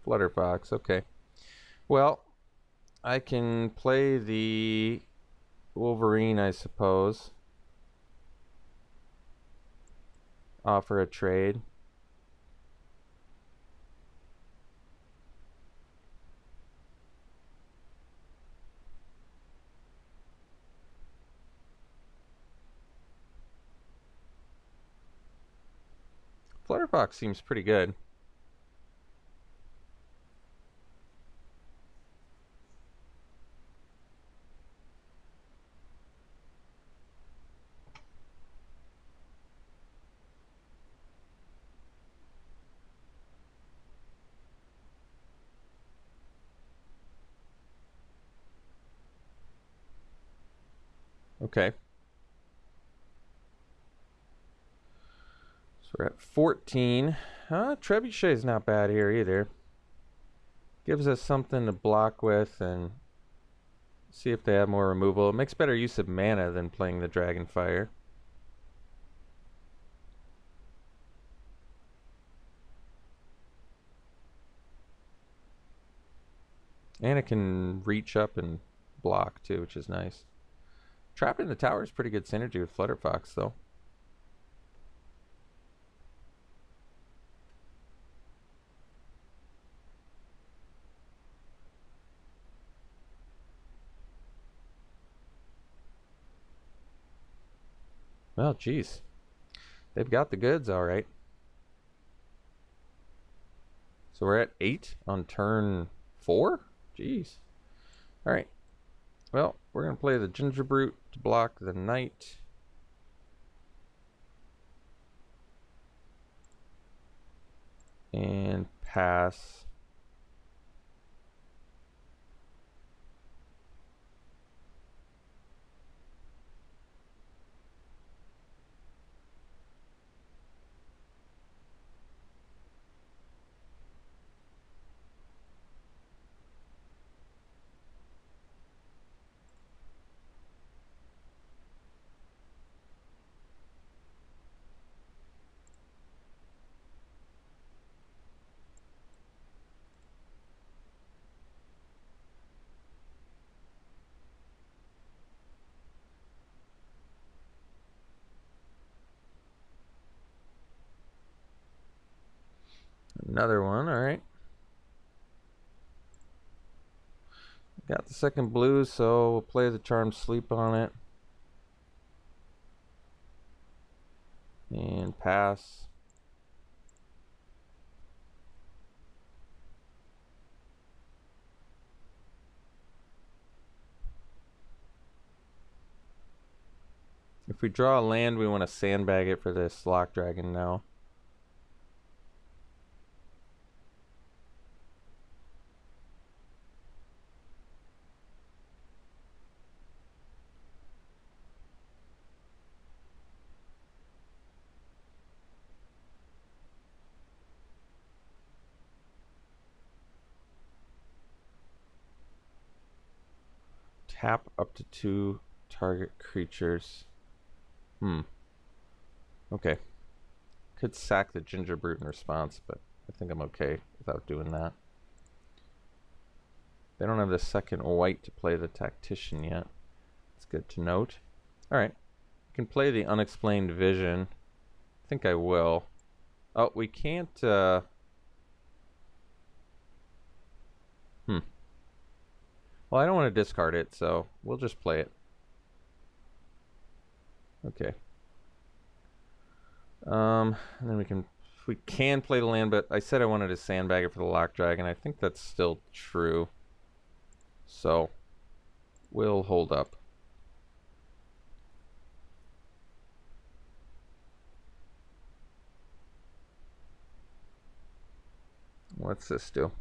[SPEAKER 1] Flutterfox, okay. Well, I can play the Wolverine, I suppose. Offer a trade. Flutterfox seems pretty good. Okay. So we're at 14. Trebuchet is not bad here either. Gives us something to block with and see if they have more removal. It makes better use of mana than playing the Dragonfire. And it can reach up and block too, which is nice. Trapped in the Tower is pretty good synergy with Flutterfox though. Well, geez. They've got the goods, all right. So we're at 8 on turn 4? Jeez. All right. Well, we're going to play the Ginger Brute to block the Knight. And pass. Another one, all right. Got the second blue, so we'll play the Charmed Sleep on it. And pass. If we draw a land, we want to sandbag it for this Lock Dragon now. Tap up to 2 target creatures. Okay. Could sack the Ginger Brute in response, but I think I'm okay without doing that. They don't have the second white to play the Tactician yet. It's good to note. Alright. We can play the Unexplained Vision. I think I will. Oh, we can't, Well, I don't want to discard it, so we'll just play it. Okay. And then we can play the land, but I said I wanted to sandbag it for the Lock Dragon. I think that's still true. So, we'll hold up. What's this do?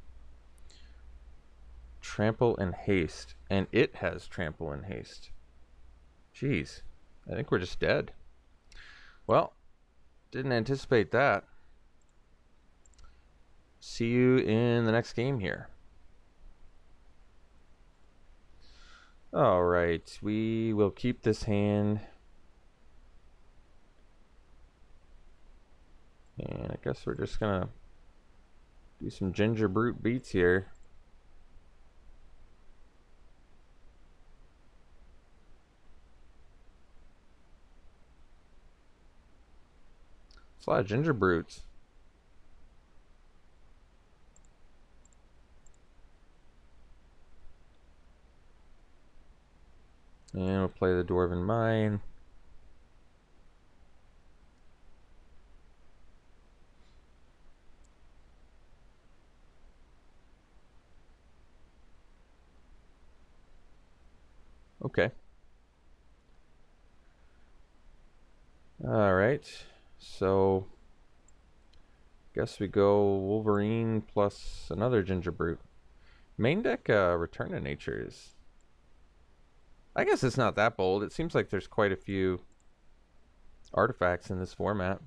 [SPEAKER 1] Trample and haste. And it has trample and haste. Jeez. I think we're just dead. Well, didn't anticipate that. See you in the next game here. Alright, we will keep this hand. And I guess we're just gonna do some Ginger Brute beats here. It's a lot of Ginger Brutes. And we'll play the Dwarven Mine. Okay. Alright. So, guess we go Wolverine plus another Ginger Brute. Main deck Return to Nature is... I guess it's not that bold. It seems like there's quite a few artifacts in this format.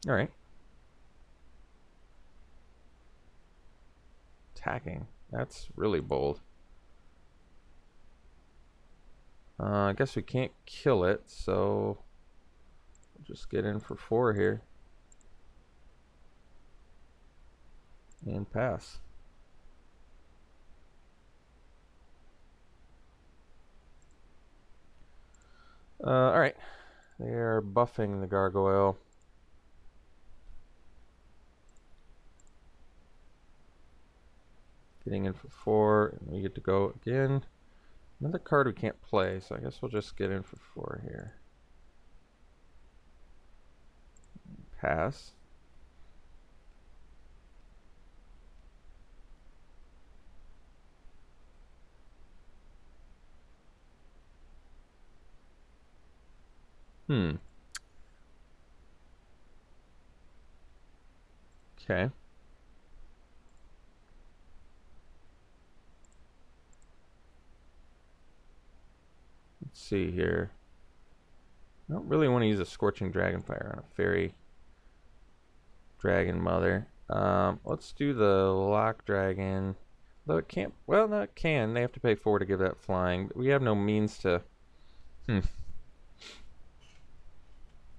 [SPEAKER 1] Alright. Attacking. That's really bold. I guess we can't kill it, so we'll just get in for 4 here. And pass. Alright. They are buffing the gargoyle. Getting in for 4, and we get to go again. Another card we can't play, so I guess we'll just get in for 4 here. Pass. Okay. Let's see here. I don't really want to use a Scorching Dragonfire on a Fairy Dragon Mother. Let's do the Lock Dragon. Though it can't. Well, no, it can. They have to pay 4 to give that flying. But we have no means to.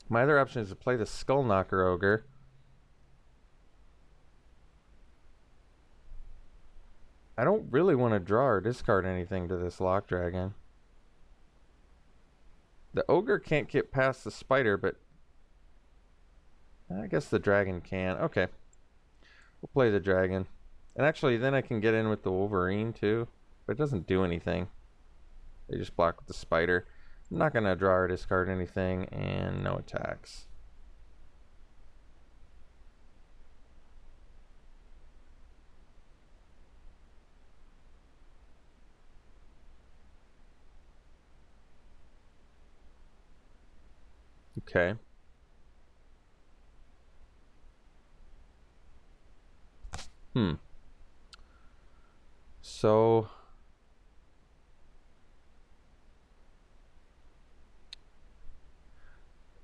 [SPEAKER 1] My other option is to play the Skull Knocker Ogre. I don't really want to draw or discard anything to this Lock Dragon. The Ogre can't get past the Spider, but I guess the Dragon can. Okay. We'll play the Dragon. And actually, then I can get in with the Wolverine, too. But it doesn't do anything. They just block with the Spider. I'm not going to draw or discard anything, and no attacks. Okay. So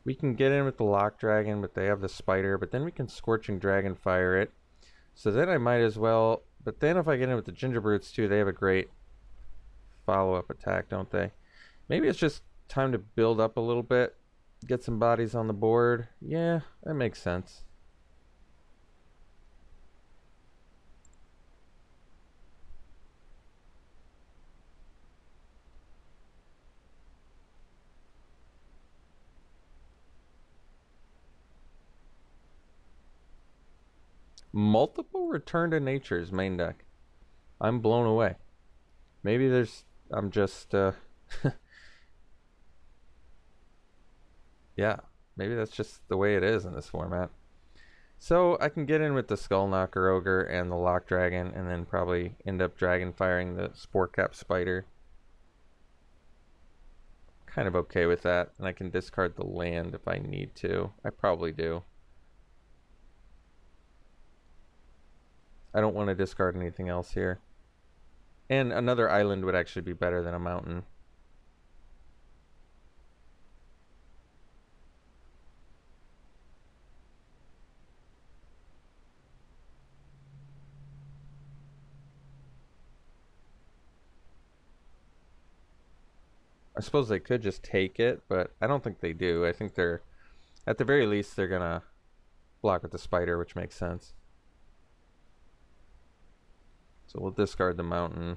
[SPEAKER 1] we can get in with the Lock Dragon, but they have the Spider, but then we can Scorching Dragonfire it. So then I might as well, but then if I get in with the Gingerbrutes too, they have a great follow-up attack, don't they? Maybe it's just time to build up a little bit, get some bodies on the board. Yeah, that makes sense. Multiple Return to Nature's main deck. I'm blown away. Maybe I'm just, yeah, maybe that's just the way it is in this format. So I can get in with the Skull Knocker Ogre and the Lock Dragon, and then probably end up Dragon Firing the Spore Cap Spider. Kind of okay with that, and I can discard the land if I need to. I probably do. I don't want to discard anything else here. And another island would actually be better than a mountain. I suppose they could just take it, but I don't think they do. I think they're, at the very least, they're going to block with the Spider, which makes sense. So we'll discard the mountain.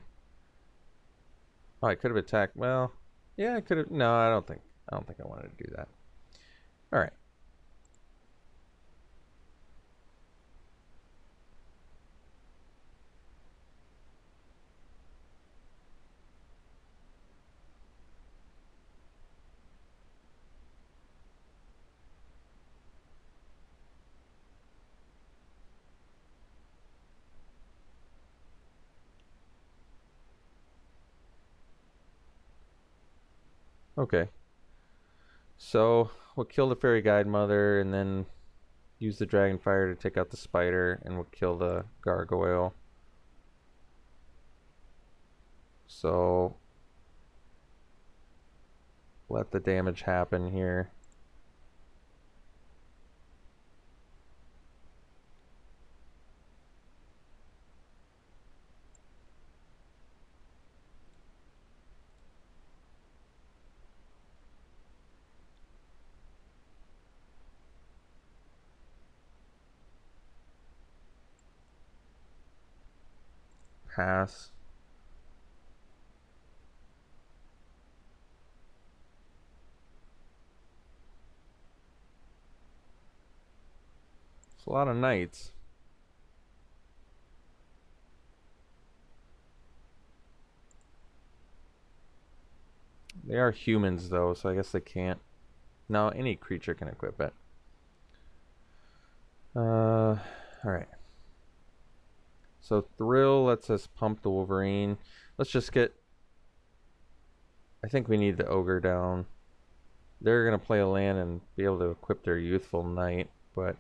[SPEAKER 1] Oh, I could have attacked. Well, yeah, I could have. No, I don't think I wanted to do that. All right. Okay. So we'll kill the Fairy Guide Mother and then use the Dragonfire to take out the Spider, and we'll kill the Gargoyle. So let the damage happen here. Pass. It's a lot of knights. They are humans, though, so I guess they can't. No, any creature can equip it. Alright. So Thrill lets us pump the Wolverine. Let's just get... I think we need the Ogre down. They're going to play a land and be able to equip their Youthful Knight, but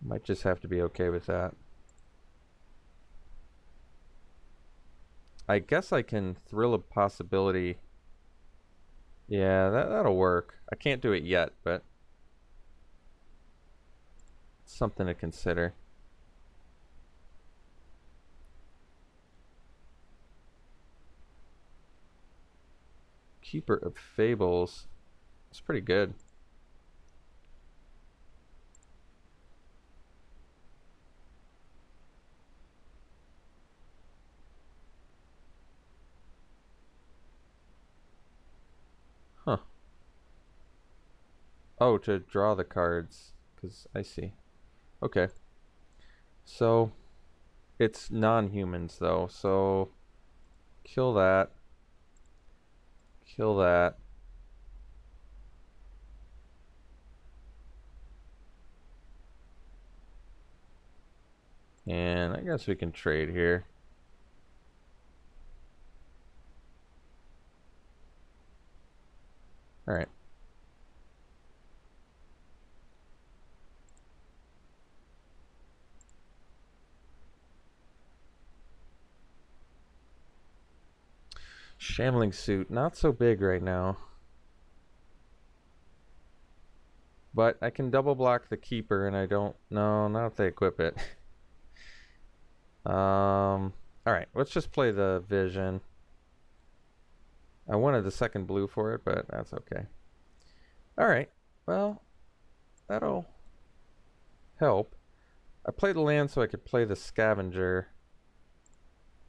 [SPEAKER 1] might just have to be okay with that. I guess I can Thrill a Possibility. Yeah, that'll work. I can't do it yet, but it's something to consider. Keeper of Fables. It's pretty good. Huh. Oh, to draw the cards. Because I see. Okay. So, it's non-humans, though. So, kill that. Kill that. And I guess we can trade here. Alright. Shambling Suit, not so big right now. But I can double block the Keeper and I don't... No, not if they equip it. Alright, let's just play the Vision. I wanted the second blue for it, but that's okay. Alright, well, that'll help. I played the land so I could play the Scavenger,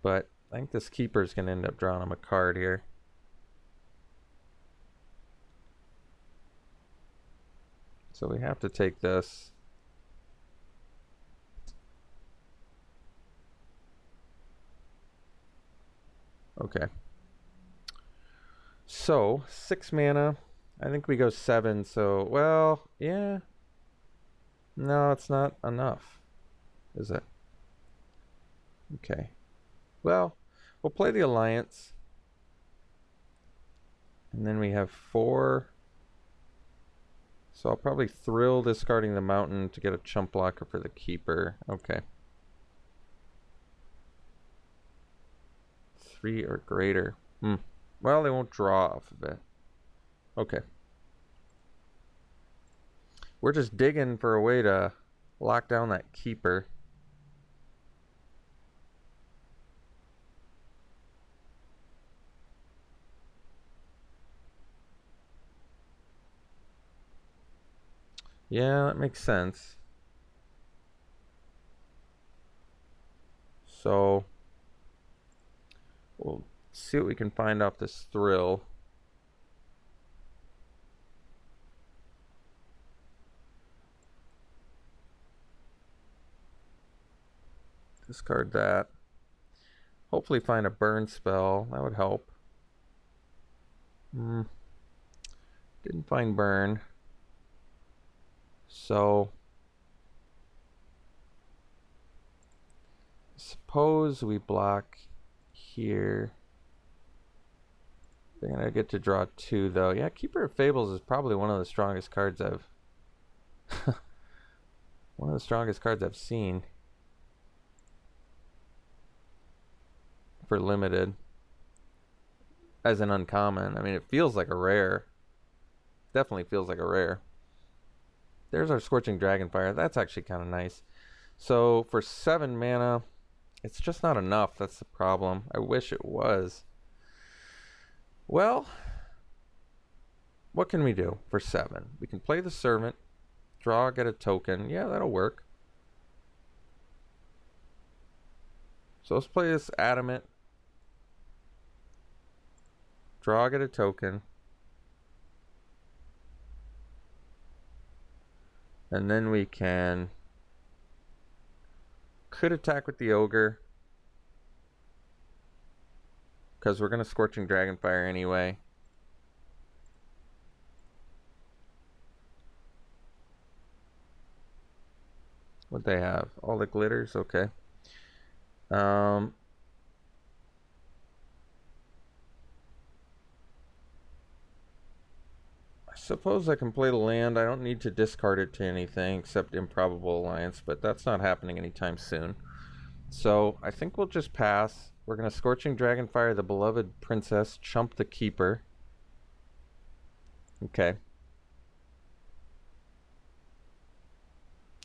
[SPEAKER 1] but I think this Keeper's going to end up drawing him a card here. So we have to take this. Okay. So, 6 mana. I think we go 7, so, well, yeah. No, it's not enough, is it? Okay. Well, we'll play the Alliance. And then we have 4. So I'll probably Thrill discarding the Mountain to get a chump blocker for the Keeper. Okay. 3 or greater. Well, they won't draw off of it. Okay. We're just digging for a way to lock down that Keeper. Yeah, that makes sense. So we'll see what we can find off this Thrill. Discard that. Hopefully find a burn spell. That would help. Didn't find burn. So suppose we block here. They're gonna get to draw 2 though. Yeah, Keeper of Fables is probably one of the strongest cards I've one of the strongest cards I've seen for limited as an uncommon. I mean, it feels like a rare. Definitely feels like a rare. There's our Scorching Dragonfire. That's actually kind of nice. So for 7 mana, it's just not enough. That's the problem. I wish it was. Well, what can we do for 7? We can play the Servant, draw, get a token. Yeah, that'll work. So let's play this Adamant. Draw, get a token. And then we could attack with the Ogre, because we're going to Scorching Dragonfire anyway. What they have? All the glitters? Okay. I suppose I can play the land. I don't need to discard it to anything except Improbable Alliance, but that's not happening anytime soon. So I think we'll just pass. We're going to Scorching Dragonfire the Beloved Princess, chump the Keeper. Okay.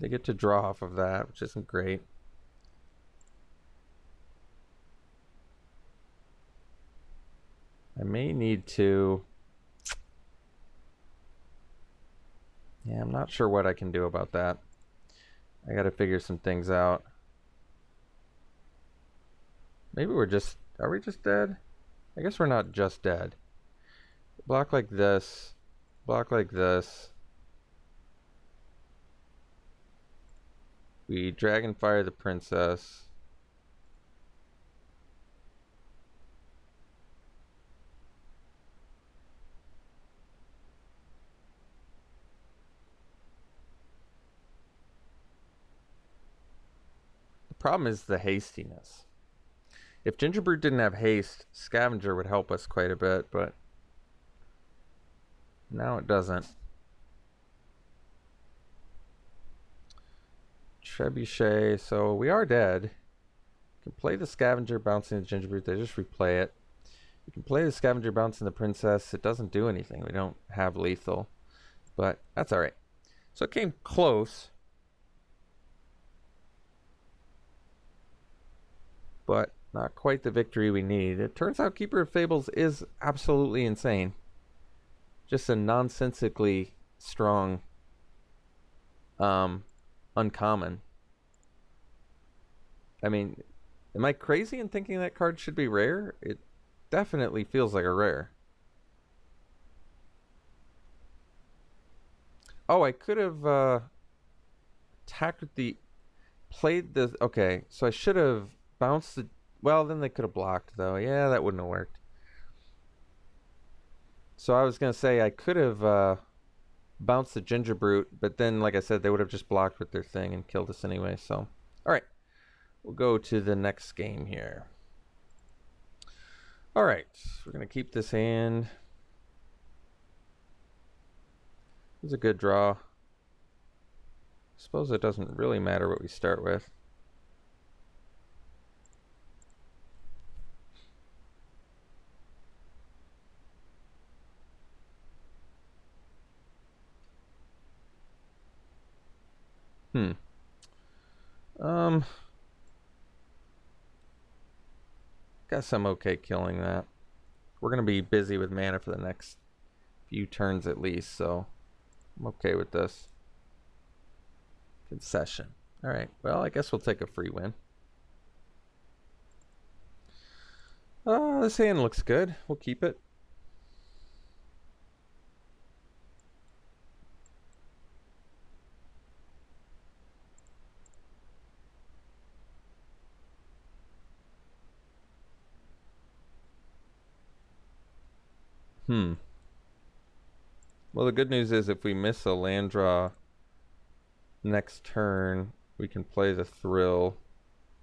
[SPEAKER 1] They get to draw off of that, which isn't great. I may need to... Yeah, I'm not sure what I can do about that. I gotta figure some things out. Maybe we're just... Are we just dead? I guess we're not just dead. Block like this. Block like this. We Dragonfire the Princess. The problem is the hastiness. If Gingerbread didn't have haste, Scavenger would help us quite a bit, but now it doesn't. Trebuchet, so we are dead. You can play the Scavenger bouncing the Gingerbread, they just replay it. You can play the Scavenger bouncing the Princess, it doesn't do anything. We don't have lethal, but that's alright. So it came close, but not quite the victory we need. It turns out Keeper of Fables is absolutely insane. Just a nonsensically strong uncommon. I mean, am I crazy in thinking that card should be rare? It definitely feels like a rare. Oh, I could have attacked with the... Played the... Okay, so I should have bounced the... Well, then they could have blocked, though. Yeah, that wouldn't have worked. So I was going to say I could have bounced the Gingerbrute, but then, like I said, they would have just blocked with their thing and killed us anyway. So, alright. We'll go to the next game here. Alright, we're going to keep this hand. It's a good draw. I suppose it doesn't really matter what we start with. Guess I'm okay killing that. We're going to be busy with mana for the next few turns at least, so I'm okay with this. Concession. Alright, well, I guess we'll take a free win. This hand looks good. We'll keep it. Well, the good news is if we miss a land draw next turn, we can play the Thrill,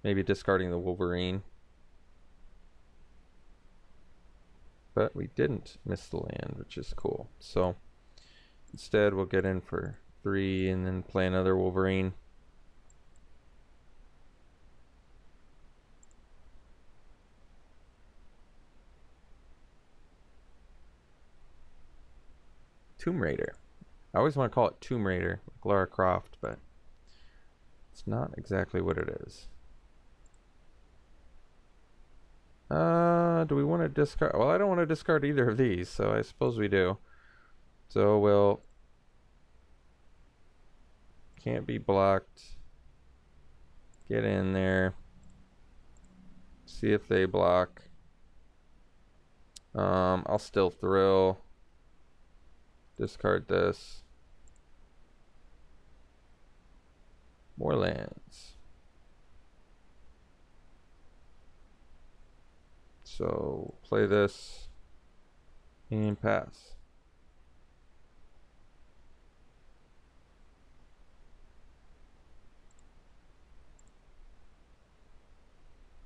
[SPEAKER 1] maybe discarding the Wolverine. But we didn't miss the land, which is cool. So instead, we'll get in for 3 and then play another Wolverine. Tomb Raider. I always want to call it Tomb Raider, like Lara Croft, but it's not exactly what it is. Do we want to discard? Well, I don't want to discard either of these, so I suppose we do. So we'll... Can't be blocked. Get in there. See if they block. I'll still Thrill. Discard this. More lands. So play this and pass.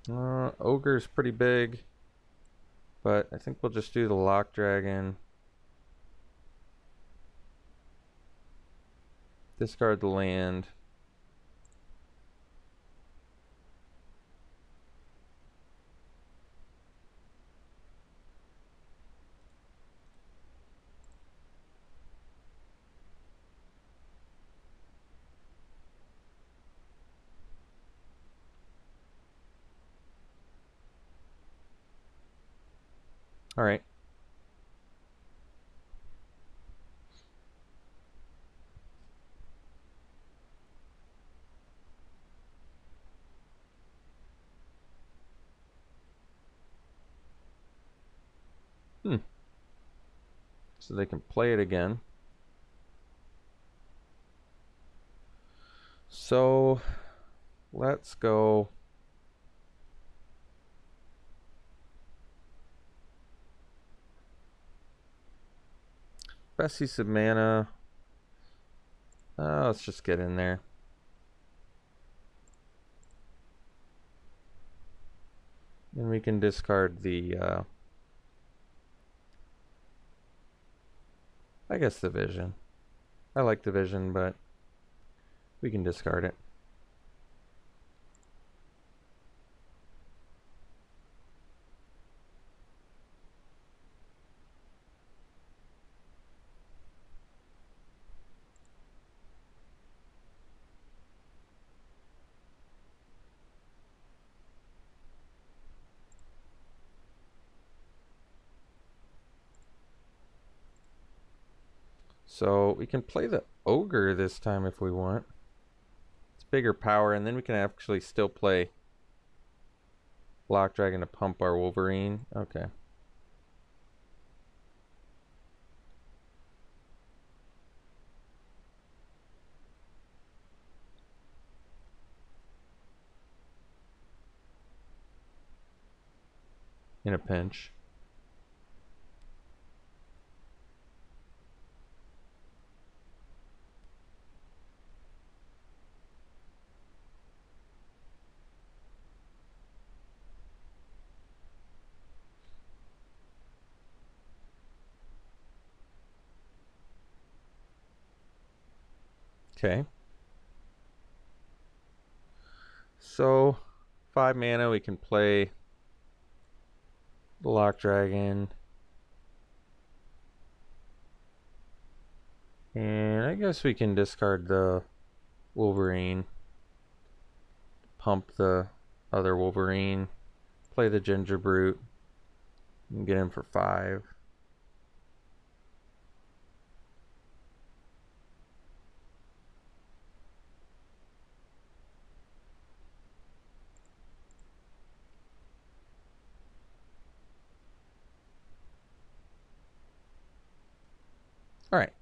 [SPEAKER 1] Ogre's pretty big, but I think we'll just do the Lock Dragon. Discard the land. All right. So they can play it again. So let's go. Best use of mana. Let's just get in there. And we can discard the, I guess the Vision. I like the Vision, but we can discard it. So we can play the Ogre this time if we want. It's bigger power, and then we can actually still play Lock Dragon to pump our Wolverine. Okay. In a pinch. Okay. So 5 mana, we can play the Lock Dragon. And I guess we can discard the Wolverine. Pump the other Wolverine. Play the Ginger Brute. And get him for 5. All right.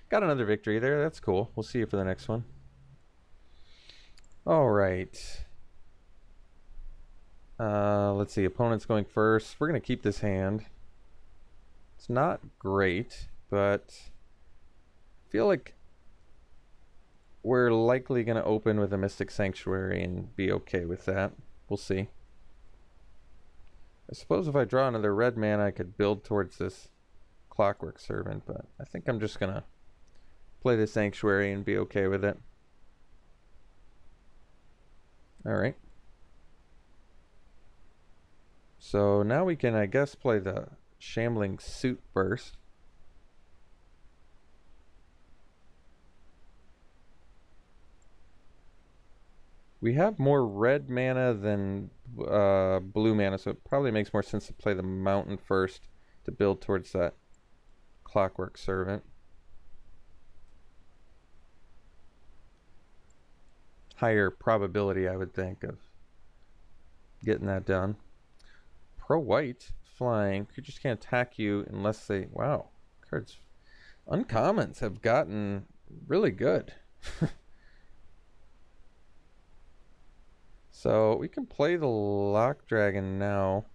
[SPEAKER 1] Got another victory there. That's cool. We'll see you for the next one. All right. Let's see. Opponent's going first. We're going to keep this hand. It's not great, but I feel like we're likely going to open with a Mystic Sanctuary and be okay with that. We'll see. I suppose if I draw another red mana, I could build towards this Clockwork Servant, but I think I'm just going to play the Sanctuary and be okay with it. Alright. So now we can, I guess, play the Shambling Suit Burst. We have more red mana than blue mana, so it probably makes more sense to play the Mountain first to build towards that Clockwork Servant. Higher probability, I would think, of getting that done. Pro-white, flying. Creatures can't attack you unless they... Wow. Cards... Uncommons have gotten really good. So we can play the Lock Dragon now.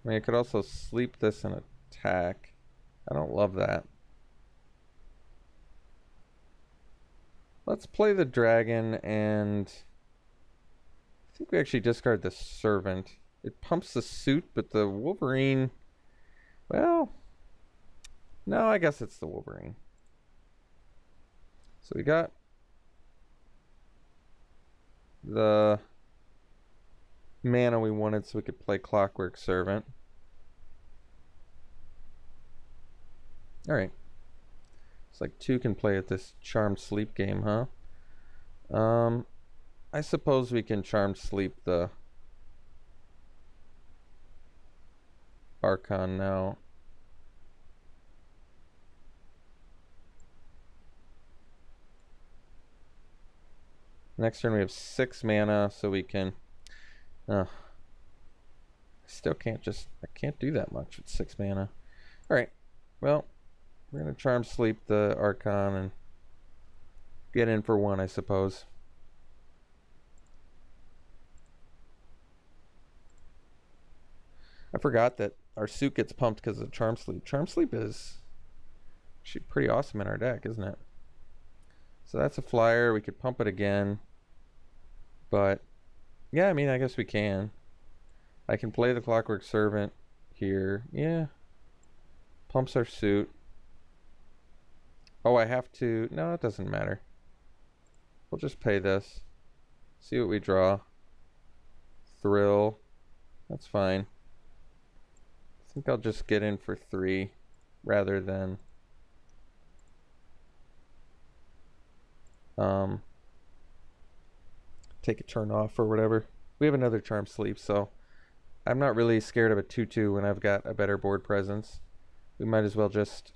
[SPEAKER 1] I mean, I could also sleep this and attack. I don't love that. Let's play the dragon and I think we actually discard the Servant. It pumps the suit, but the Wolverine... Well... No, I guess it's the Wolverine. So we got... the mana we wanted so we could play Clockwork Servant. Alright. It's like 2 can play at this Charmed Sleep game, huh? I suppose we can Charmed Sleep the Archon now. Next turn we have 6 mana, so we can... I still can't I can't do that much with 6 mana. Alright, well, we're going to Charm Sleep the Archon and get in for 1, I suppose. I forgot that our suit gets pumped because of Charm Sleep. Charm Sleep is actually pretty awesome in our deck, isn't it? So that's a flyer. We could pump it again. But, yeah, I mean, I guess we can. I can play the Clockwork Servant here. Yeah. Pumps our suit. Oh, I have to... No, it doesn't matter. We'll just pay this. See what we draw. Thrill. That's fine. I think I'll just get in for 3 rather than... take a turn off or whatever. We have another Charm Sleep, so I'm not really scared of a 2/2 when I've got a better board presence. We might as well just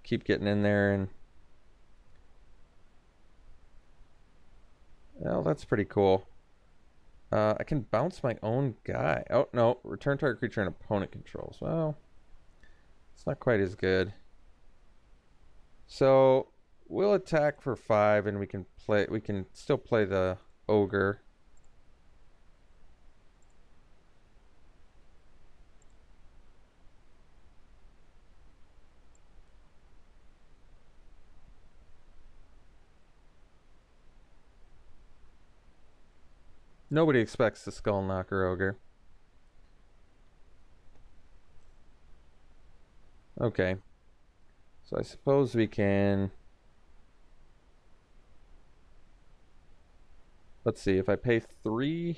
[SPEAKER 1] keep getting in there and... Well, that's pretty cool. I can bounce my own guy. Oh, no. Return target creature an opponent controls. Well, it's not quite as good. So we'll attack for 5 and we can still play the ogre. Nobody expects the Skull Knocker ogre. Okay. So I suppose we can... Let's see, if I pay 3...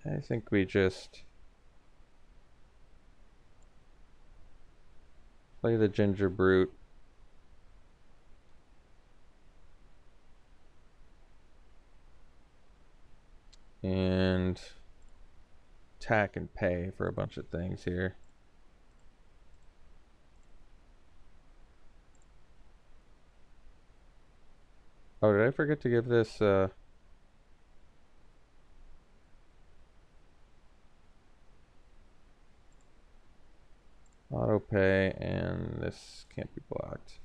[SPEAKER 1] I think we just... play the Ginger Brute. And... attack and pay for a bunch of things here. Oh, did I forget to give this auto pay, and this can't be blocked.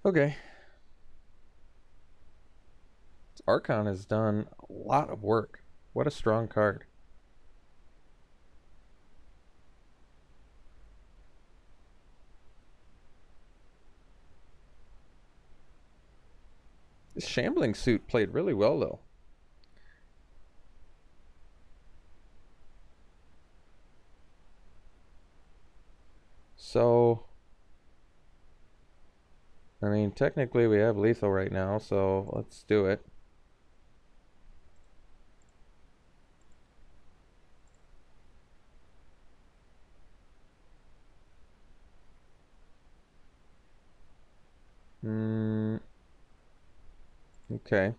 [SPEAKER 1] Okay. Archon has done a lot of work. What a strong card. This Shambling Suit played really well, though. So... I mean, technically we have lethal right now, so let's do it. Okay.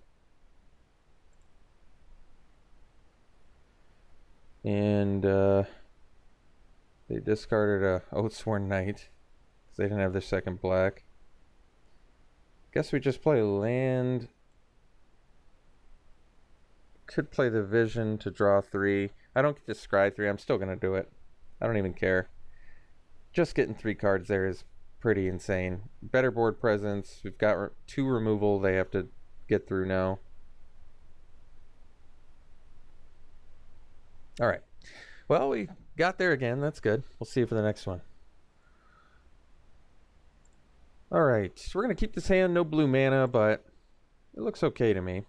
[SPEAKER 1] And they discarded a Oathsworn Knight because they didn't have their second black. Guess we just play land. Could play the Vision to draw 3. I don't get to scry 3. I'm still going to do it. I don't even care. Just getting 3 cards there is pretty insane. Better board presence. We've got 2 removal they have to get through now. All right. Well, we got there again. That's good. We'll see you for the next one. All right. So we're going to keep this hand. No blue mana, but it looks okay to me.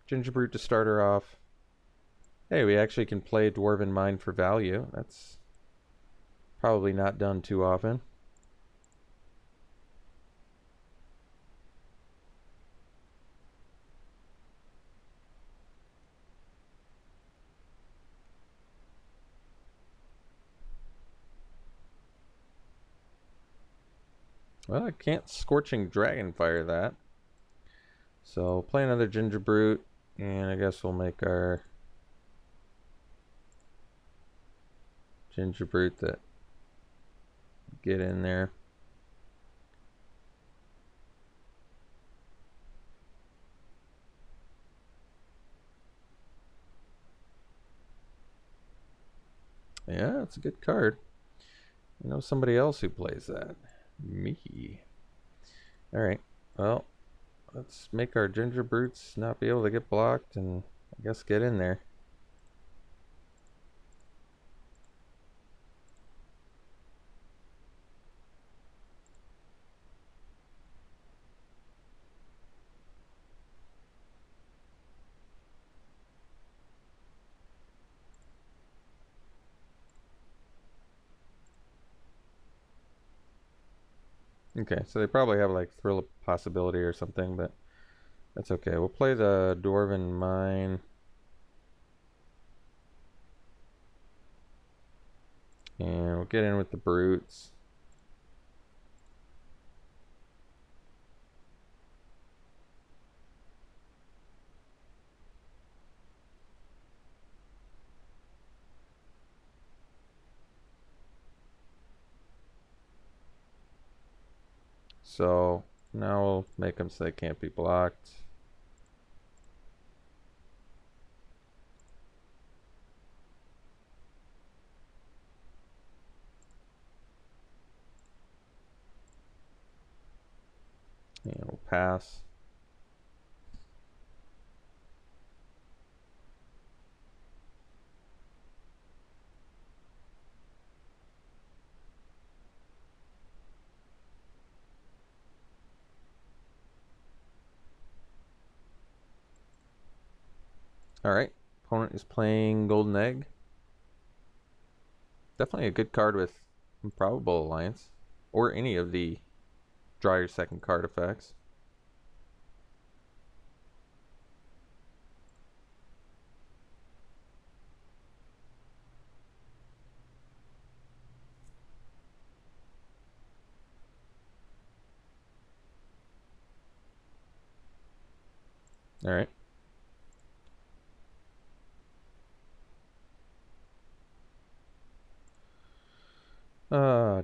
[SPEAKER 1] Gingerbrute to start her off. Hey, we actually can play Dwarven Mine for value. That's probably not done too often. Well, I can't Scorching Dragonfire that. So play another Gingerbrute, and I guess we'll make our Gingerbrute that get in there. Yeah, it's a good card. I know somebody else who plays that. Me. Alright, well, let's make our Gingerbrutes not be able to get blocked and I guess get in there. Okay, so they probably have like Thrill of Possibility or something, but that's okay. We'll play the Dwarven Mine. And we'll get in with the Brutes. So now we'll make them so they can't be blocked. And we'll pass. Alright, opponent is playing Golden Egg. Definitely a good card with Improbable Alliance, or any of the draw your second card effects. Alright.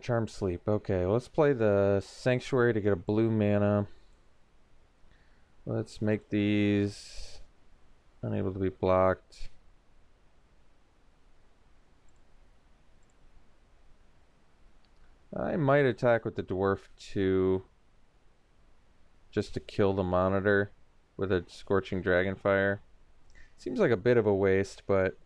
[SPEAKER 1] Charm Sleep. Okay, let's play the Sanctuary to get a blue mana. Let's make these unable to be blocked. I might attack with the Dwarf too, just to kill the Monitor with a Scorching Dragonfire. Seems like a bit of a waste, but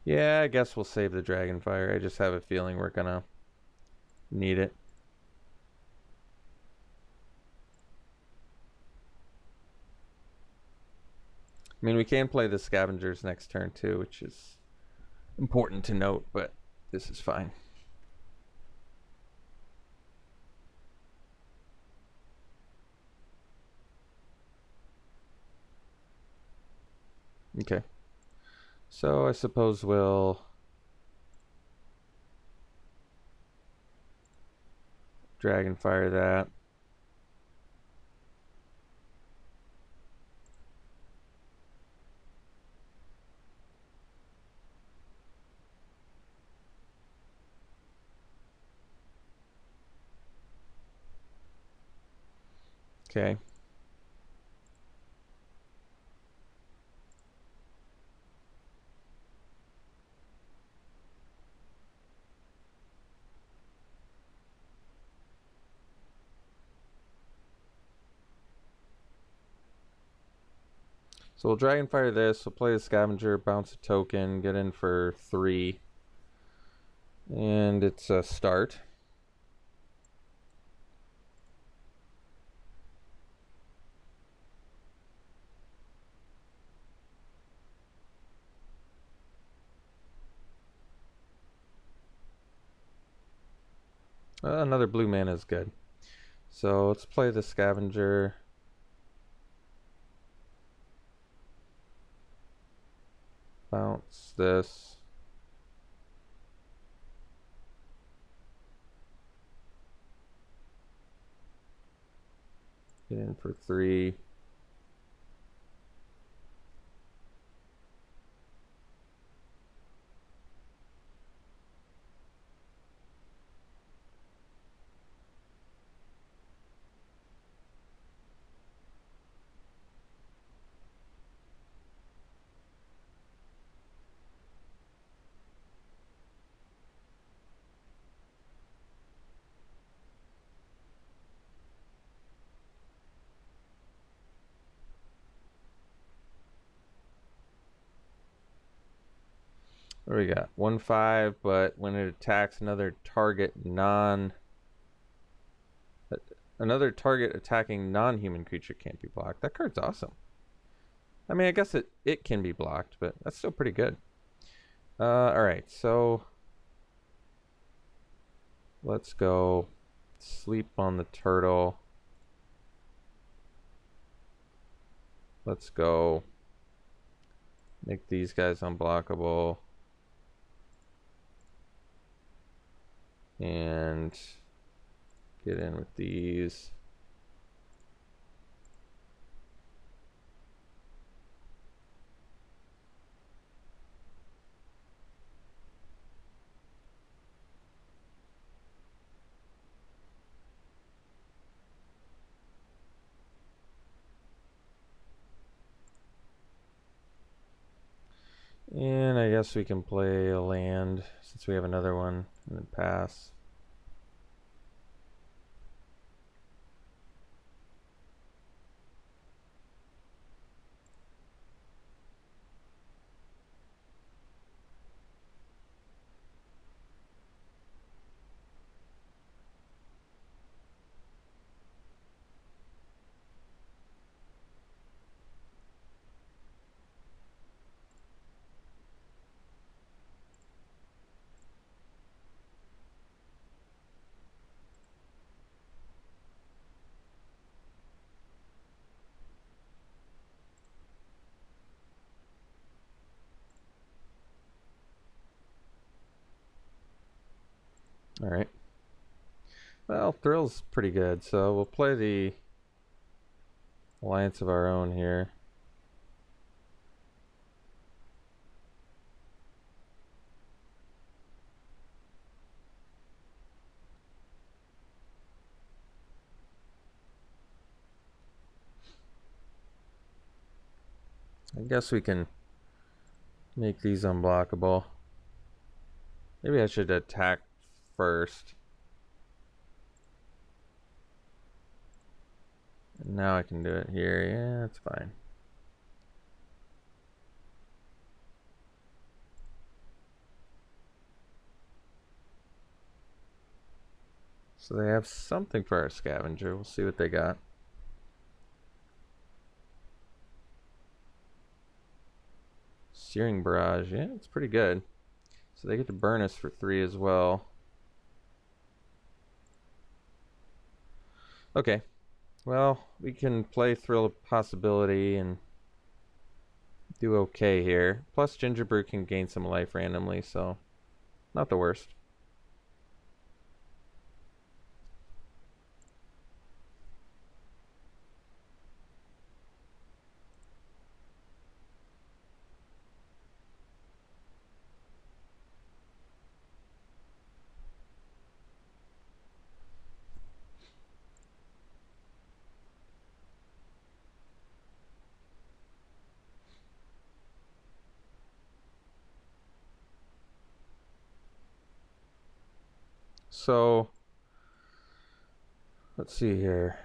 [SPEAKER 1] yeah, I guess we'll save the Dragonfire. I just have a feeling we're gonna need it. I mean, we can play the Scavengers next turn too, which is important to note, but this is fine. Okay. So I suppose we'll Dragonfire that. Okay. So we'll Dragonfire this, we'll play the Scavenger, bounce a token, get in for 3. And it's a start. Another blue mana is good. So let's play the Scavenger. Bounce this. Get in for 3. What do we got? 1/5, but when it attacks another target attacking non-human creature can't be blocked. That card's awesome. I mean, I guess it can be blocked, but that's still pretty good. Alright, so let's go sleep on the turtle. Let's go make these guys unblockable. And get in with these. And I guess we can play a land since we have another one and then pass. Alright. Well, Thrill's pretty good, so we'll play the Alliance of Our Own here. I guess we can make these unblockable. Maybe I should attack first. And now I can do it here. Yeah, that's fine. So they have something for our Scavenger. We'll see what they got. Searing Barrage. Yeah, it's pretty good. So they get to burn us for 3 as well. Okay. Well, we can play Thrill of Possibility and do okay here. Plus Gingerbrew can gain some life randomly, so not the worst. So let's see here.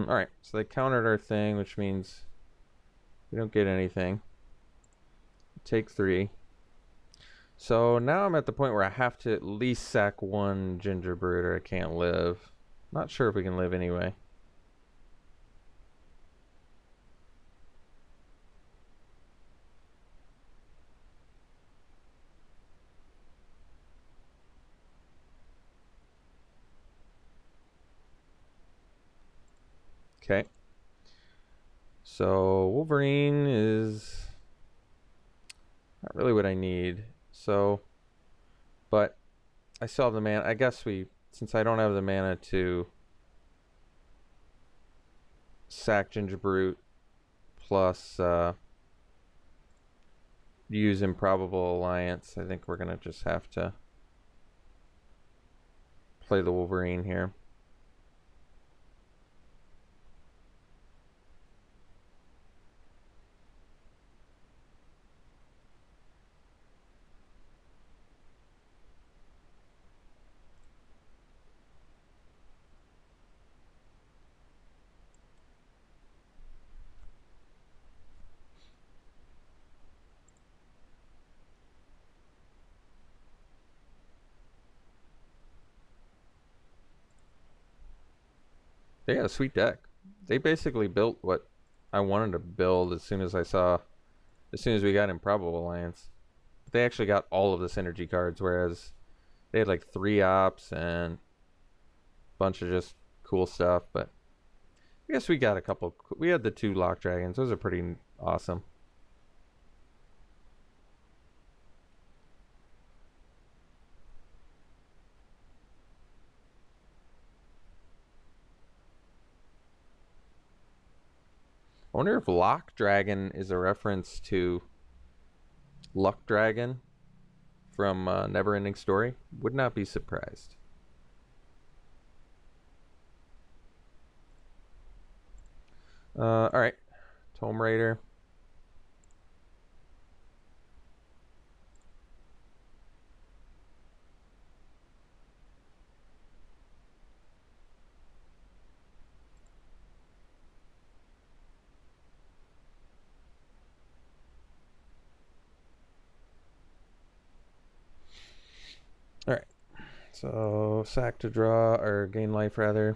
[SPEAKER 1] Alright, so they countered our thing, which means we don't get anything. Take 3. So now I'm at the point where I have to at least sack 1 Gingerbread or I can't live. Not sure if we can live anyway. Okay. So Wolverine is not really what I need. So, but I still have the mana. I guess since I don't have the mana to sack Gingerbrute plus use Improbable Alliance, I think we're gonna just have to play the Wolverine here. They got a sweet deck. They basically built what I wanted to build as soon as we got Improbable Alliance. They actually got all of the synergy cards, whereas they had like 3 ops and a bunch of just cool stuff. But I guess we got a couple. We had the 2 Lock Dragons. Those are pretty awesome. I wonder if Lock Dragon is a reference to Luck Dragon from Neverending Story. Would not be surprised. Alright. Tome Raider. Alright. So, sack to draw, or gain life rather.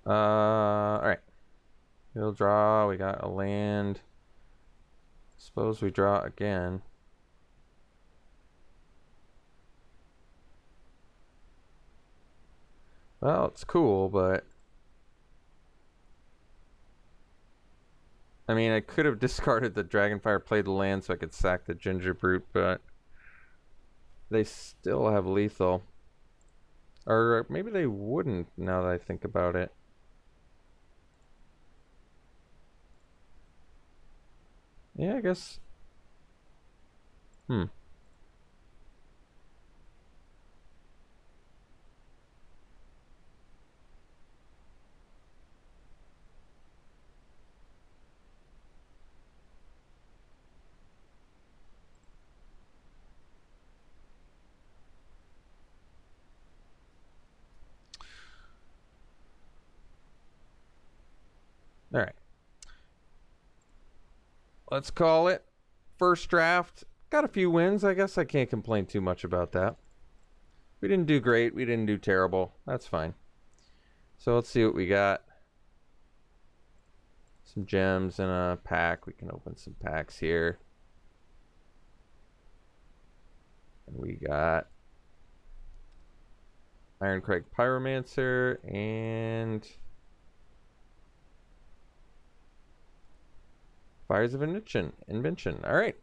[SPEAKER 1] Alright. We'll draw. We got a land. Suppose we draw again. Well, it's cool, but I mean, I could have discarded the Dragonfire, played the land so I could sack the Gingerbrute, but they still have lethal. Or maybe they wouldn't, now that I think about it. Yeah, I guess. All right. Let's call it first draft. Got a few wins. I guess I can't complain too much about that. We didn't do great. We didn't do terrible. That's fine. So let's see what we got. Some gems in a pack. We can open some packs here. And we got Ironcrag Pyromancer and Fires of Invention. All right.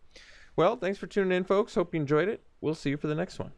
[SPEAKER 1] Well, thanks for tuning in, folks. Hope you enjoyed it. We'll see you for the next one.